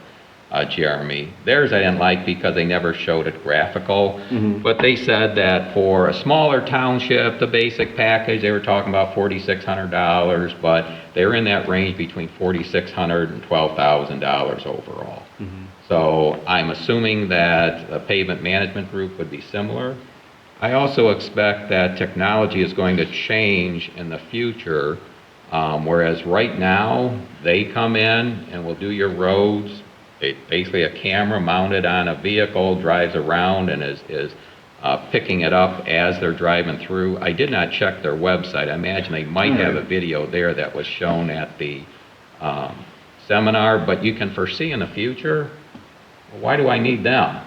Jeremy. Theirs I didn't like because they never showed it graphical, but they said that for a smaller township, the basic package, they were talking about $4,600, but they're in that range between $4,600 and $12,000 overall. So I'm assuming that the pavement management group would be similar. I also expect that technology is going to change in the future, whereas right now, they come in and will do your roads. Basically a camera mounted on a vehicle drives around and is picking it up as they're driving through. I did not check their website. I imagine they might have a video there that was shown at the seminar, but you can foresee in the future, well, why do I need them?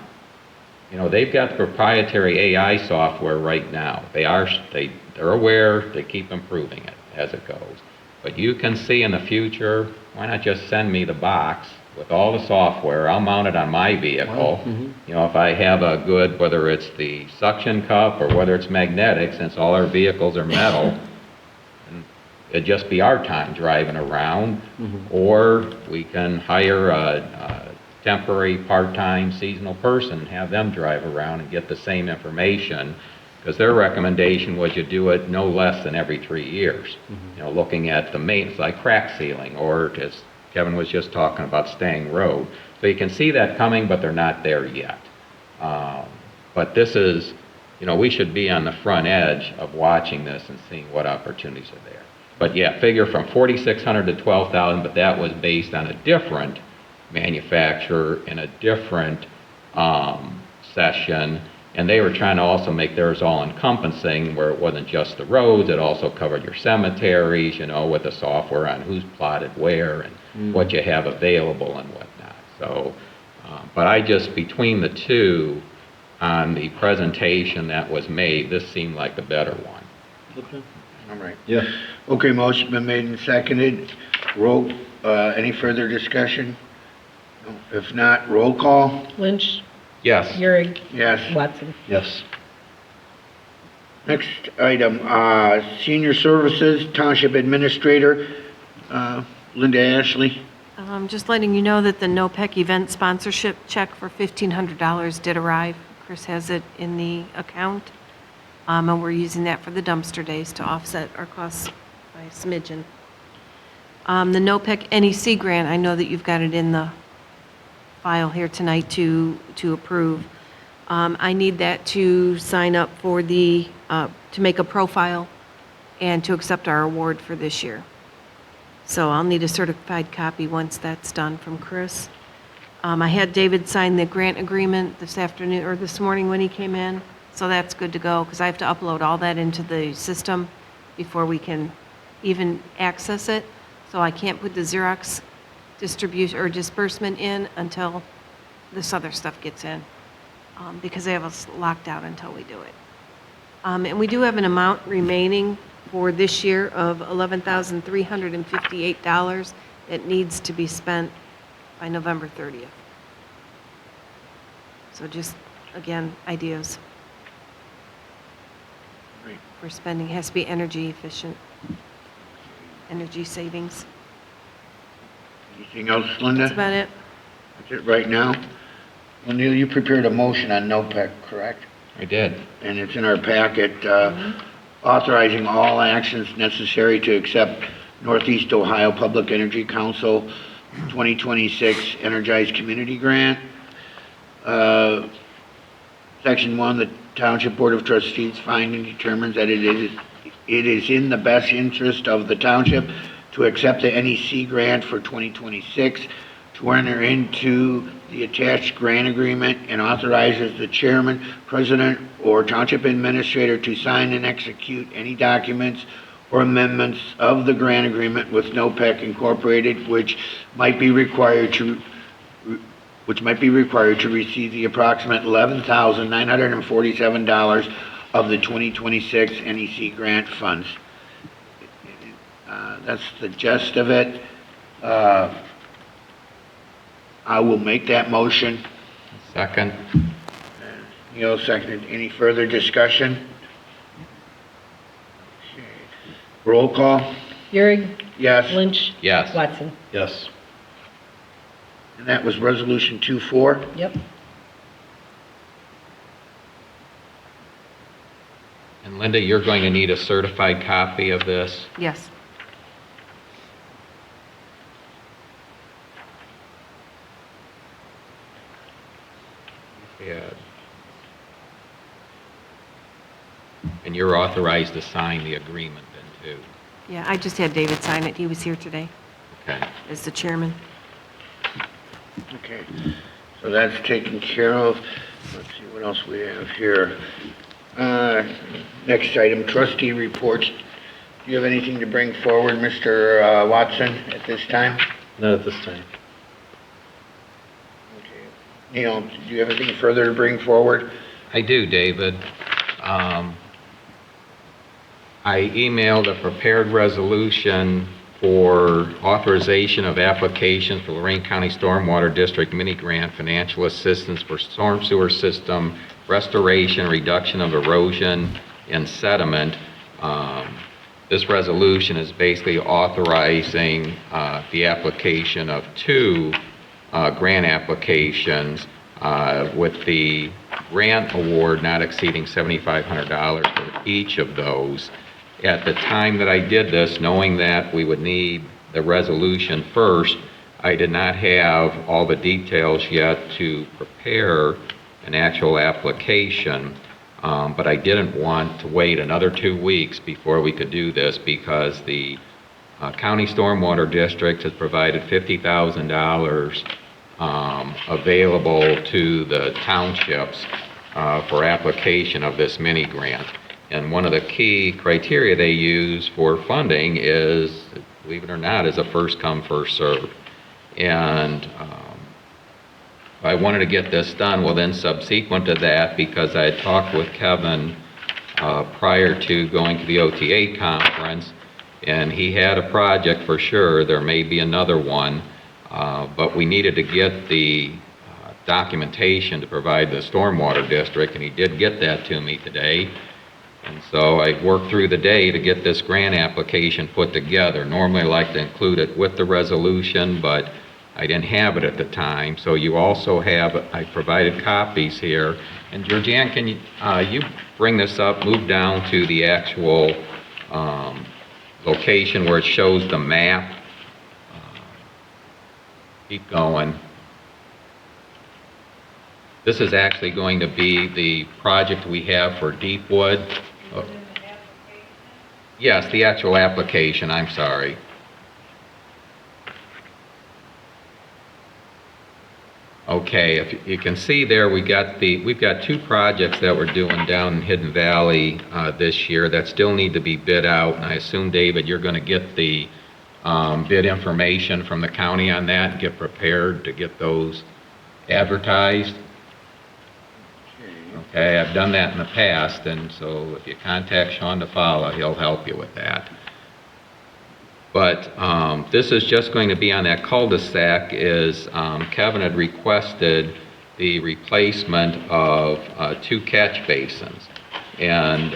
They've got the proprietary AI software right now. They're aware, they keep improving it as it goes. But you can see in the future, why not just send me the box with all the software? I'll mount it on my vehicle. If I have a good, whether it's the suction cup or whether it's magnetic, since all our vehicles are metal, it'd just be our time driving around, or we can hire a temporary, part-time, seasonal person and have them drive around and get the same information, because their recommendation was you do it no less than every 3 years. Looking at the maintenance, like crack sealing, or as Kevin was just talking about, staying road. So you can see that coming, but they're not there yet. But this is, we should be on the front edge of watching this and seeing what opportunities are there. But yeah, figure from $4,600 to $12,000, but that was based on a different manufacturer in a different session, and they were trying to also make theirs all encompassing, where it wasn't just the roads, it also covered your cemeteries, with the software on who's plotted where and what you have available and whatnot. So, but I just, between the two, on the presentation that was made, this seemed like the better one. Okay. All right. Yeah. Okay, motion been made and seconded. Roll Any further discussion? No. If not, roll call? Lynch, Yes. Euring, Yes. Watson. Yes. Next item, Senior Services Township Administrator, Linda Ashley. Just letting you know that the NOPEC event sponsorship check for $1,500 did arrive. Chris has it in the account. And we're using that for the dumpster days to offset our costs by a smidgen. The NOPEC NEC grant, I know that you've got it in the file here tonight to approve. I need that to sign up for the, to make a profile and to accept our award for this year. So I'll need a certified copy once that's done from Chris. I had David sign the grant agreement this afternoon, or this morning when he came in, so that's good to go, because I have to upload all that into the system before we can even access it. So I can't put the Xerox distribution or disbursement in until this other stuff gets in, because they have us locked out until we do it. And we do have an amount remaining for this year of $11,358 that needs to be spent by November 30th. So just, again, ideas Right. for spending. It has to be energy efficient, energy savings. Anything else, Linda? That's about it. That's it right now? Well, Neil, you prepared a motion on NOPEC, correct? I did. And it's in our packet, authorizing all actions necessary to accept Northeast Ohio Public Energy Council 2026 Energized Community Grant. Section 1, the Township Board of Trustees finds and determines that it is in the best interest of the township to accept the NEC grant for 2026, to enter into the attached grant agreement, and authorizes the chairman, president, or township administrator to sign and execute any documents or amendments of the grant agreement with NOPEC Incorporated, which might be required to receive the approximate $11,947 of the 2026 NEC grant funds. That's the gist of it. I will make that motion. Second. Neil seconded. Any further discussion? Okay. Roll call? Euring, Yes. Lynch, Yes. Watson. Yes. And that was Resolution 2-4. Yep. And Linda, you're going to need a certified copy of this. Yes. Yeah. And you're authorized to sign the agreement then, too. Yeah, I just had David sign it. He was here today Okay. as the chairman. Okay. So that's taken care of. Let's see what else we have here. Next item, trustee reports. Do you have anything to bring forward, Mr. Watson, at this time? Not at this time. Okay. Neil, do you have anything further to bring forward? I do, David. I emailed a prepared resolution for authorization of applications for Lorraine County Stormwater District mini grant financial assistance for storm sewer system restoration, reduction of erosion and sediment. This resolution is basically authorizing the application of two grant applications with the grant award not exceeding $7,500 for each of those. At the time that I did this, knowing that we would need the resolution first, I did not have all the details yet to prepare an actual application, but I didn't want to wait another 2 weeks before we could do this because the County Stormwater District has provided $50,000 available to the townships for application of this mini grant. And one of the key criteria they use for funding is, believe it or not, is a first come, first serve. And I wanted to get this done. Well, then subsequent to that, because I had talked with Kevin prior to going to the OTA conference, And he had a project for sure, there may be another one, but we needed to get the documentation to provide the stormwater district, and he did get that to me today. And so I worked through the day to get this grant application put together. Normally I like to include it with the resolution, but I didn't have it at the time. So you also have, I provided copies here. And Georgianne, can you bring this up, move down to the actual location where it shows the map? Keep going. This is actually going to be the project we have for Deepwood. Yes, the actual application, I'm sorry. Okay, if you can see there, we've got two projects that we're doing down in Hidden Valley this year that still need to be bid out. And I assume, David, you're going to get the bid information from the county on that and get prepared to get those advertised. Okay, I've done that in the past, and so if you contact Sean DeFalla, he'll help you with that. But this is just going to be on that cul-de-sac. Kevin had requested the replacement of 2 catch basins. And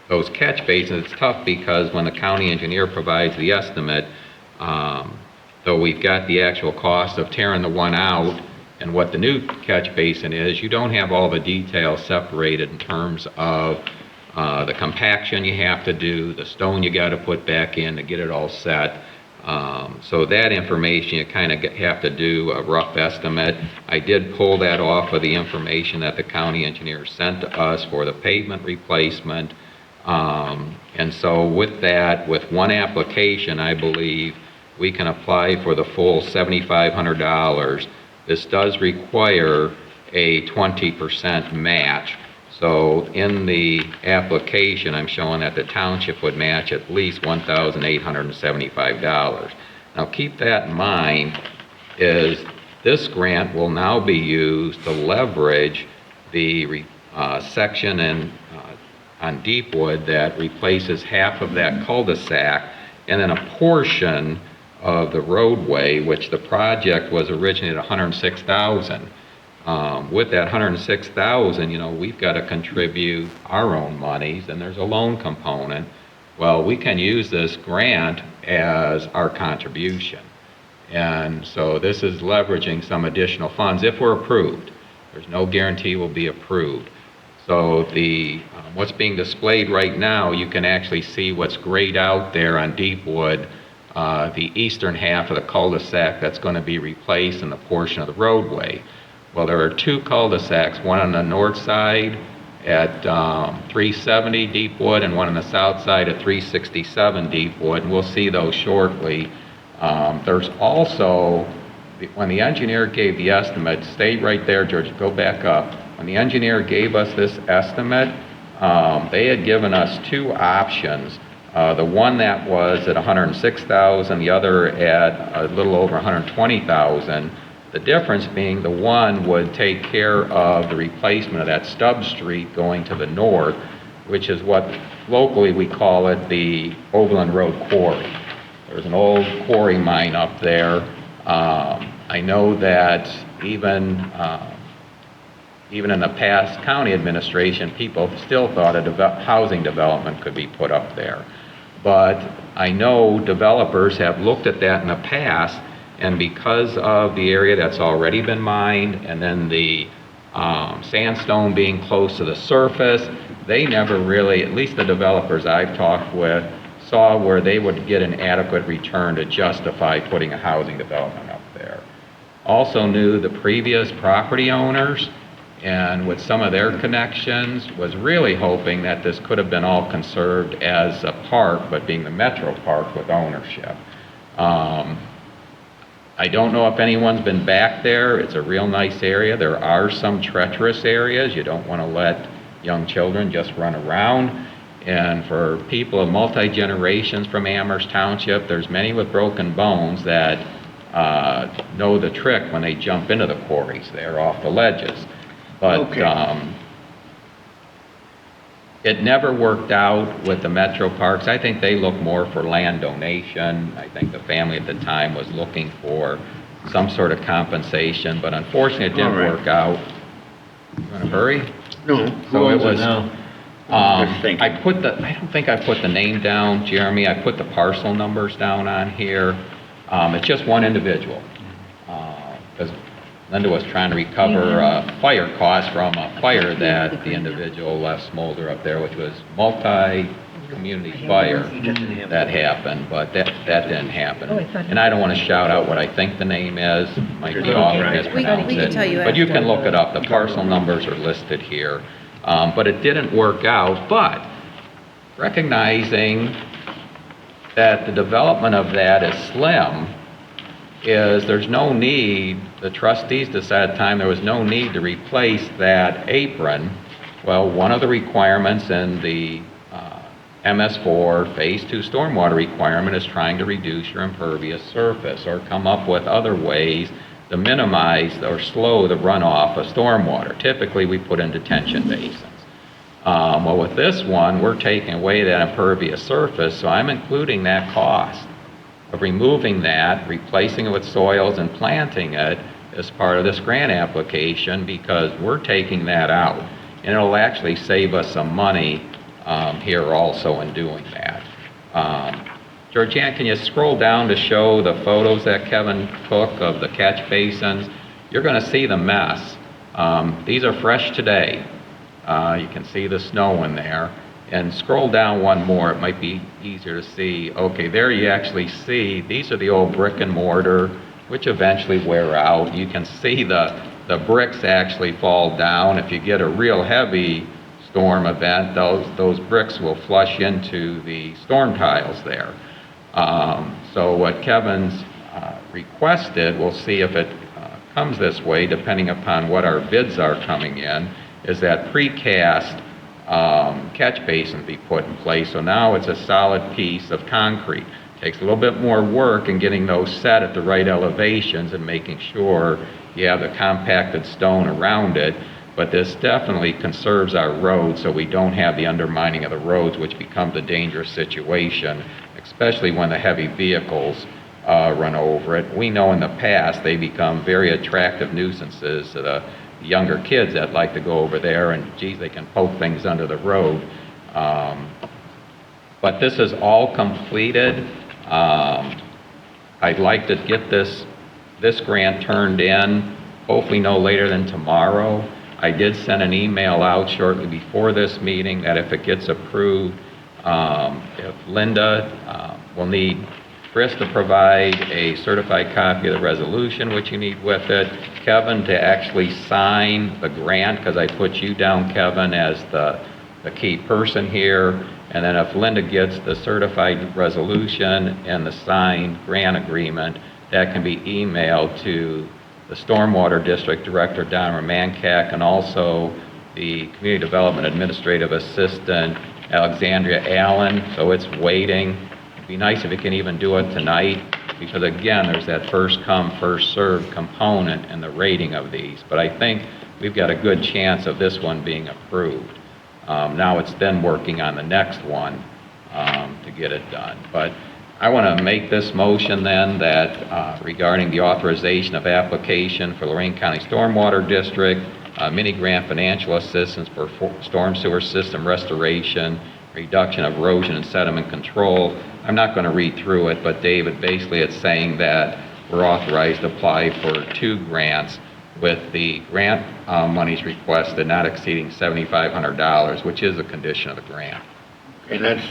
those catch basins, it's tough because when the county engineer provides the estimate, though we've got the actual cost of tearing the one out and what the new catch basin is, you don't have all the details separated in terms of the compaction you have to do, the stone you got to put back in to get it all set. So that information, you kind of have to do a rough estimate. I did pull that off of the information that the county engineer sent to us for the pavement replacement. And so with that, with one application, I believe we can apply for the full $7,500. This does require a 20% match. So in the application, I'm showing that the township would match at least $1,875. Now keep that in mind, is this grant will now be used to leverage the section on Deepwood that replaces half of that cul-de-sac, and then a portion of the roadway, which the project was originally at $106,000. With that $106,000, we've got to contribute our own monies, and there's a loan component. Well, we can use this grant as our contribution. And so this is leveraging some additional funds if we're approved. There's no guarantee we'll be approved. So what's being displayed right now, you can actually see what's grayed out there on Deepwood, the eastern half of the cul-de-sac that's going to be replaced and the portion of the roadway. Well, there are 2 cul-de-sacs, one on the north side at 370 Deepwood and one on the south side at 367 Deepwood, and we'll see those shortly. There's also, when the engineer gave the estimate, stay right there, George, go back up. When the engineer gave us this estimate, they had given us 2 options. The one that was at $106,000, the other at a little over $120,000. The difference being the one would take care of the replacement of that stub street going to the north, which is what locally we call it the Overland Road Quarry. There's an old quarry mine up there. I know that even in the past county administration, people still thought a housing development could be put up there. But I know developers have looked at that in the past, and because of the area that's already been mined, and then the sandstone being close to the surface, they never really, at least the developers I've talked with, saw where they would get an adequate return to justify putting a housing development up there. Also knew the previous property owners, and with some of their connections, was really hoping that this could have been all conserved as a park, but being the metro park with ownership. I don't know if anyone's been back there. It's a real nice area. There are some treacherous areas. You don't want to let young children just run around. And for people of multi-generations from Amherst Township, there's many with broken bones that know the trick when they jump into the quarries there off the ledges. But Okay. It never worked out with the metro parks. I think they look more for land donation. I think the family at the time was looking for some sort of compensation, but unfortunately it didn't All right. work out. You want to hurry? No. So it was, now? Just thinking. I don't think I put the name down, Jeremy. I put the parcel numbers down on here. It's just one individual. Because Linda was trying to recover fire costs from a fire that the individual left smolder up there, which was multi-community fire that happened, but that didn't happen. And I don't want to shout out what I think the name is, might be off or mispronounce We can tell you it. But you can after. look it up, the parcel numbers are listed here. But it didn't work out, but recognizing that the development of that is slim, is there's no need, the trustees decided at the time there was no need to replace that apron. Well, one of the requirements in the MS4 Phase 2 stormwater requirement is trying to reduce your impervious surface or come up with other ways to minimize or slow the runoff of stormwater. Typically, we put in detention basins. Well, with this one, we're taking away that impervious surface, so I'm including that cost of removing that, replacing it with soils and planting it as part of this grant application because we're taking that out. And it'll actually save us some money here also in doing that. Georgianne, can you scroll down to show the photos that Kevin took of the catch basins? You're going to see the mess. These are fresh today. You can see the snow in there. And scroll down one more, it might be easier to see. Okay, there you actually see, these are the old brick and mortar, which eventually wear out. You can see the bricks actually fall down. If you get a real heavy storm event, those bricks will flush into the storm tiles there. So what Kevin's requested, we'll see if it comes this way, depending upon what our bids are coming in, is that precast catch basin be put in place. So now it's a solid piece of concrete. Takes a little bit more work in getting those set at the right elevations and making sure you have the compacted stone around it. But this definitely conserves our roads so we don't have the undermining of the roads, which becomes a dangerous situation, especially when the heavy vehicles run over it. We know in the past they become very attractive nuisances to the younger kids that like to go over there and, geez, they can poke things under the road. But this is all completed. I'd like to get this grant turned in, hopefully no later than tomorrow. I did send an email out shortly before this meeting that if it gets approved, if Linda will need Chris to provide a certified copy of the resolution, which you need with it, Kevin to actually sign the grant, because I put you down, Kevin, as the key person here, and then if Linda gets the certified resolution and the signed grant agreement, that can be emailed to the Stormwater District Director, Don Romanchak, and also the Community Development Administrative Assistant, Alexandria Allen, so it's waiting. It'd be nice if it can even do it tonight, because again, there's that first come, first served component in the rating of these. But I think we've got a good chance of this one being approved. Now it's then working on the next one to get it done. But I want to make this motion then that regarding the authorization of application for Lorraine County Stormwater District, mini grant financial assistance for storm sewer system restoration, reduction of erosion and sediment control. I'm not going to read through it, but David, basically it's saying that we're authorized to apply for 2 grants with the grant monies requested not exceeding $7,500, which is a condition of the grant. And that's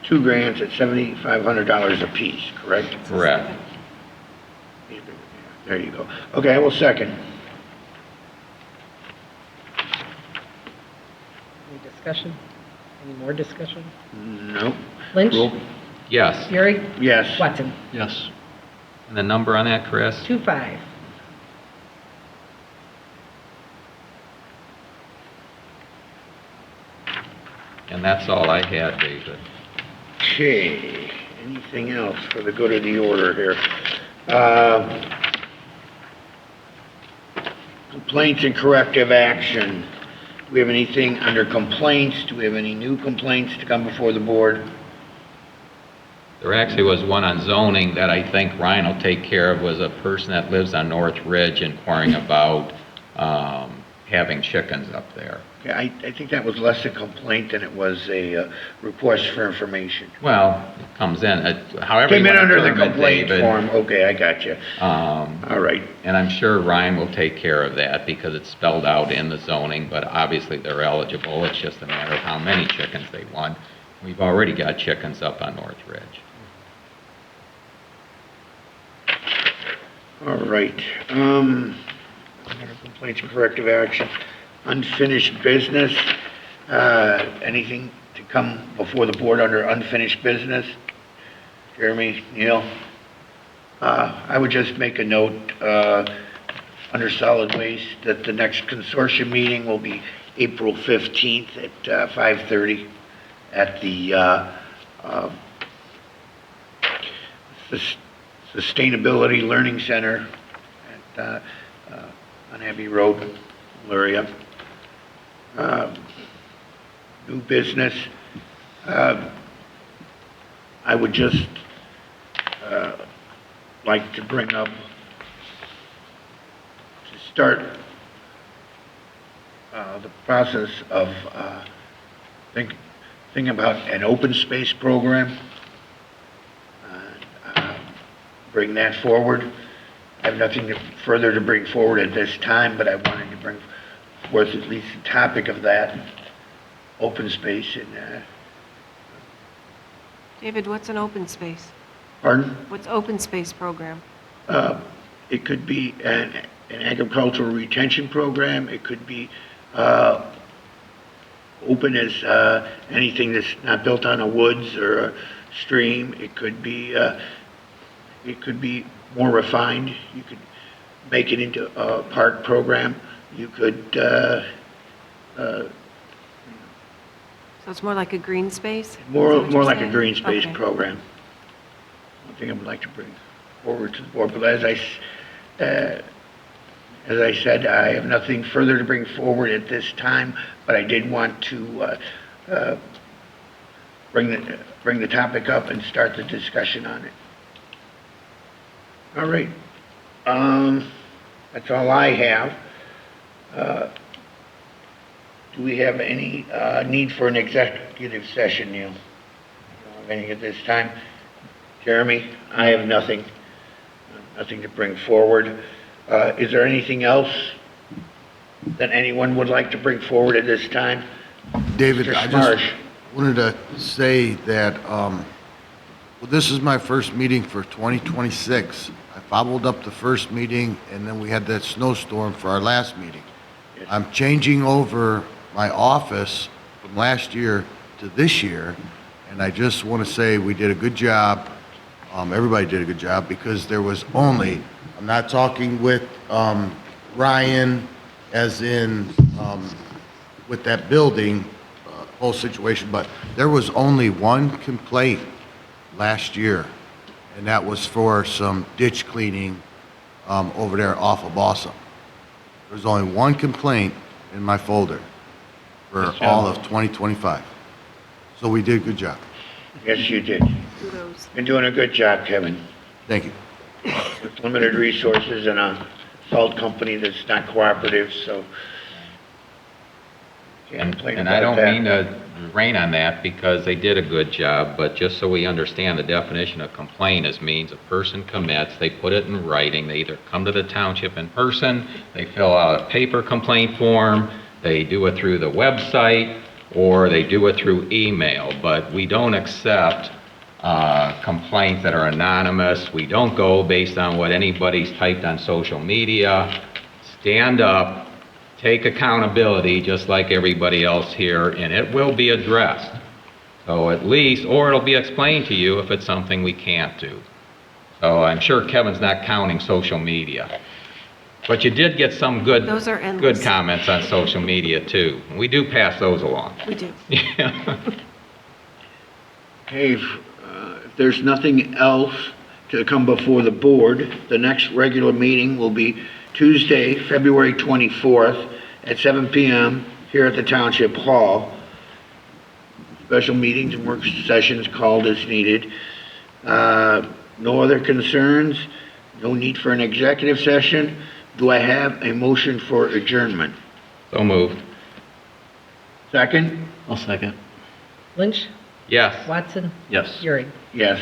2 grants at $7,500 apiece, correct? Correct. There you go. Okay, I will second. Any discussion? Any more discussion? No. Lynch? Roll. Yes. Fury? Yes. Watson? Yes. And the number on that, Chris? 2-5. And that's all I had, David. Okay, anything else for the good of the order here? Complaints and corrective action. Do we have anything under complaints? Do we have any new complaints to come before the board? There actually was one on zoning that I think Ryan will take care of, was a person that lives on North Ridge inquiring about having chickens up there. Okay, I think that was less a complaint than it was a request for information. Well, it comes in, however Came you in want to under the term it, complaint David. form. Okay, I got you. All right. And I'm sure Ryan will take care of that because it's spelled out in the zoning, but obviously they're eligible. It's just a matter of how many chickens they want. We've already got chickens up on North Ridge. All right. Under complaints and corrective action, unfinished business. Anything to come before the board under unfinished business? Jeremy, Neil? I would just make a note under solid waste that the next consortium meeting will be April 15th at 5:30 at the Sustainability Learning Center at, on Abbey Road, Luria. New business. I would just like to bring up, to start the process of thinking about an open space program. Bring that forward. I have nothing further to bring forward at this time, but I wanted to bring forth at least the topic of that open space. And David, what's an open space? pardon? What's open space program? It could be an agricultural retention program. It could be open as anything that's not built on a woods or a stream. It could be more refined. You could make it into a park program. You could, So it's more like a green space? more Is that what you're like a saying? green space Okay. program. One thing I would like to bring forward to the board, but as I said, I have nothing further to bring forward at this time, but I did want to bring the topic up and start the discussion on it. All right. That's all I have. Do we have any need for an executive session, Neil? Don't have any at this time. Jeremy, I have nothing to bring forward. Is there anything else that anyone would like to bring forward at this time? David, Mr. I just Smarsh. wanted to say that, well, this is my first meeting for 2026. I followed up the first meeting, and then we had that snowstorm for our last meeting. Yes. I'm changing over my office from last year to this year, and I just want to say we did a good job. Everybody did a good job because there was only, I'm not talking with Ryan as in with that building whole situation, but there was only one complaint last year, and that was for some ditch cleaning over there off of Bossum. There was only one complaint in my folder for Good job. all of 2025. So we did a good job. Yes, you did. Kudos. Been doing a good job, Kevin. Thank you. With limited resources and a salt company that's not cooperative, so can't complain And I about don't that. mean to rain on that because they did a good job, but just so we understand, the definition of complaint is means a person commits, they put it in writing, they either come to the township in person, they fill out a paper complaint form, they do it through the website, or they do it through email, but we don't accept complaints that are anonymous. We don't go based on what anybody's typed on social media. Stand up, take accountability, just like everybody else here, and it will be addressed. So at least, or it'll be explained to you if it's something we can't do. So I'm sure Kevin's not counting social media. But you did get some good, Those are endless. good comments on social media too. We do pass those along. We do. Yeah. Okay, if there's nothing else to come before the board, the next regular meeting will be Tuesday, February 24th at 7 p.m. here at the Township Hall. Special meetings and work sessions called as needed. No other concerns, no need for an executive session. Do I have a motion for adjournment? So moved. Second? I'll second. Lynch, Yes. Watson, Yes. Euring. Yes.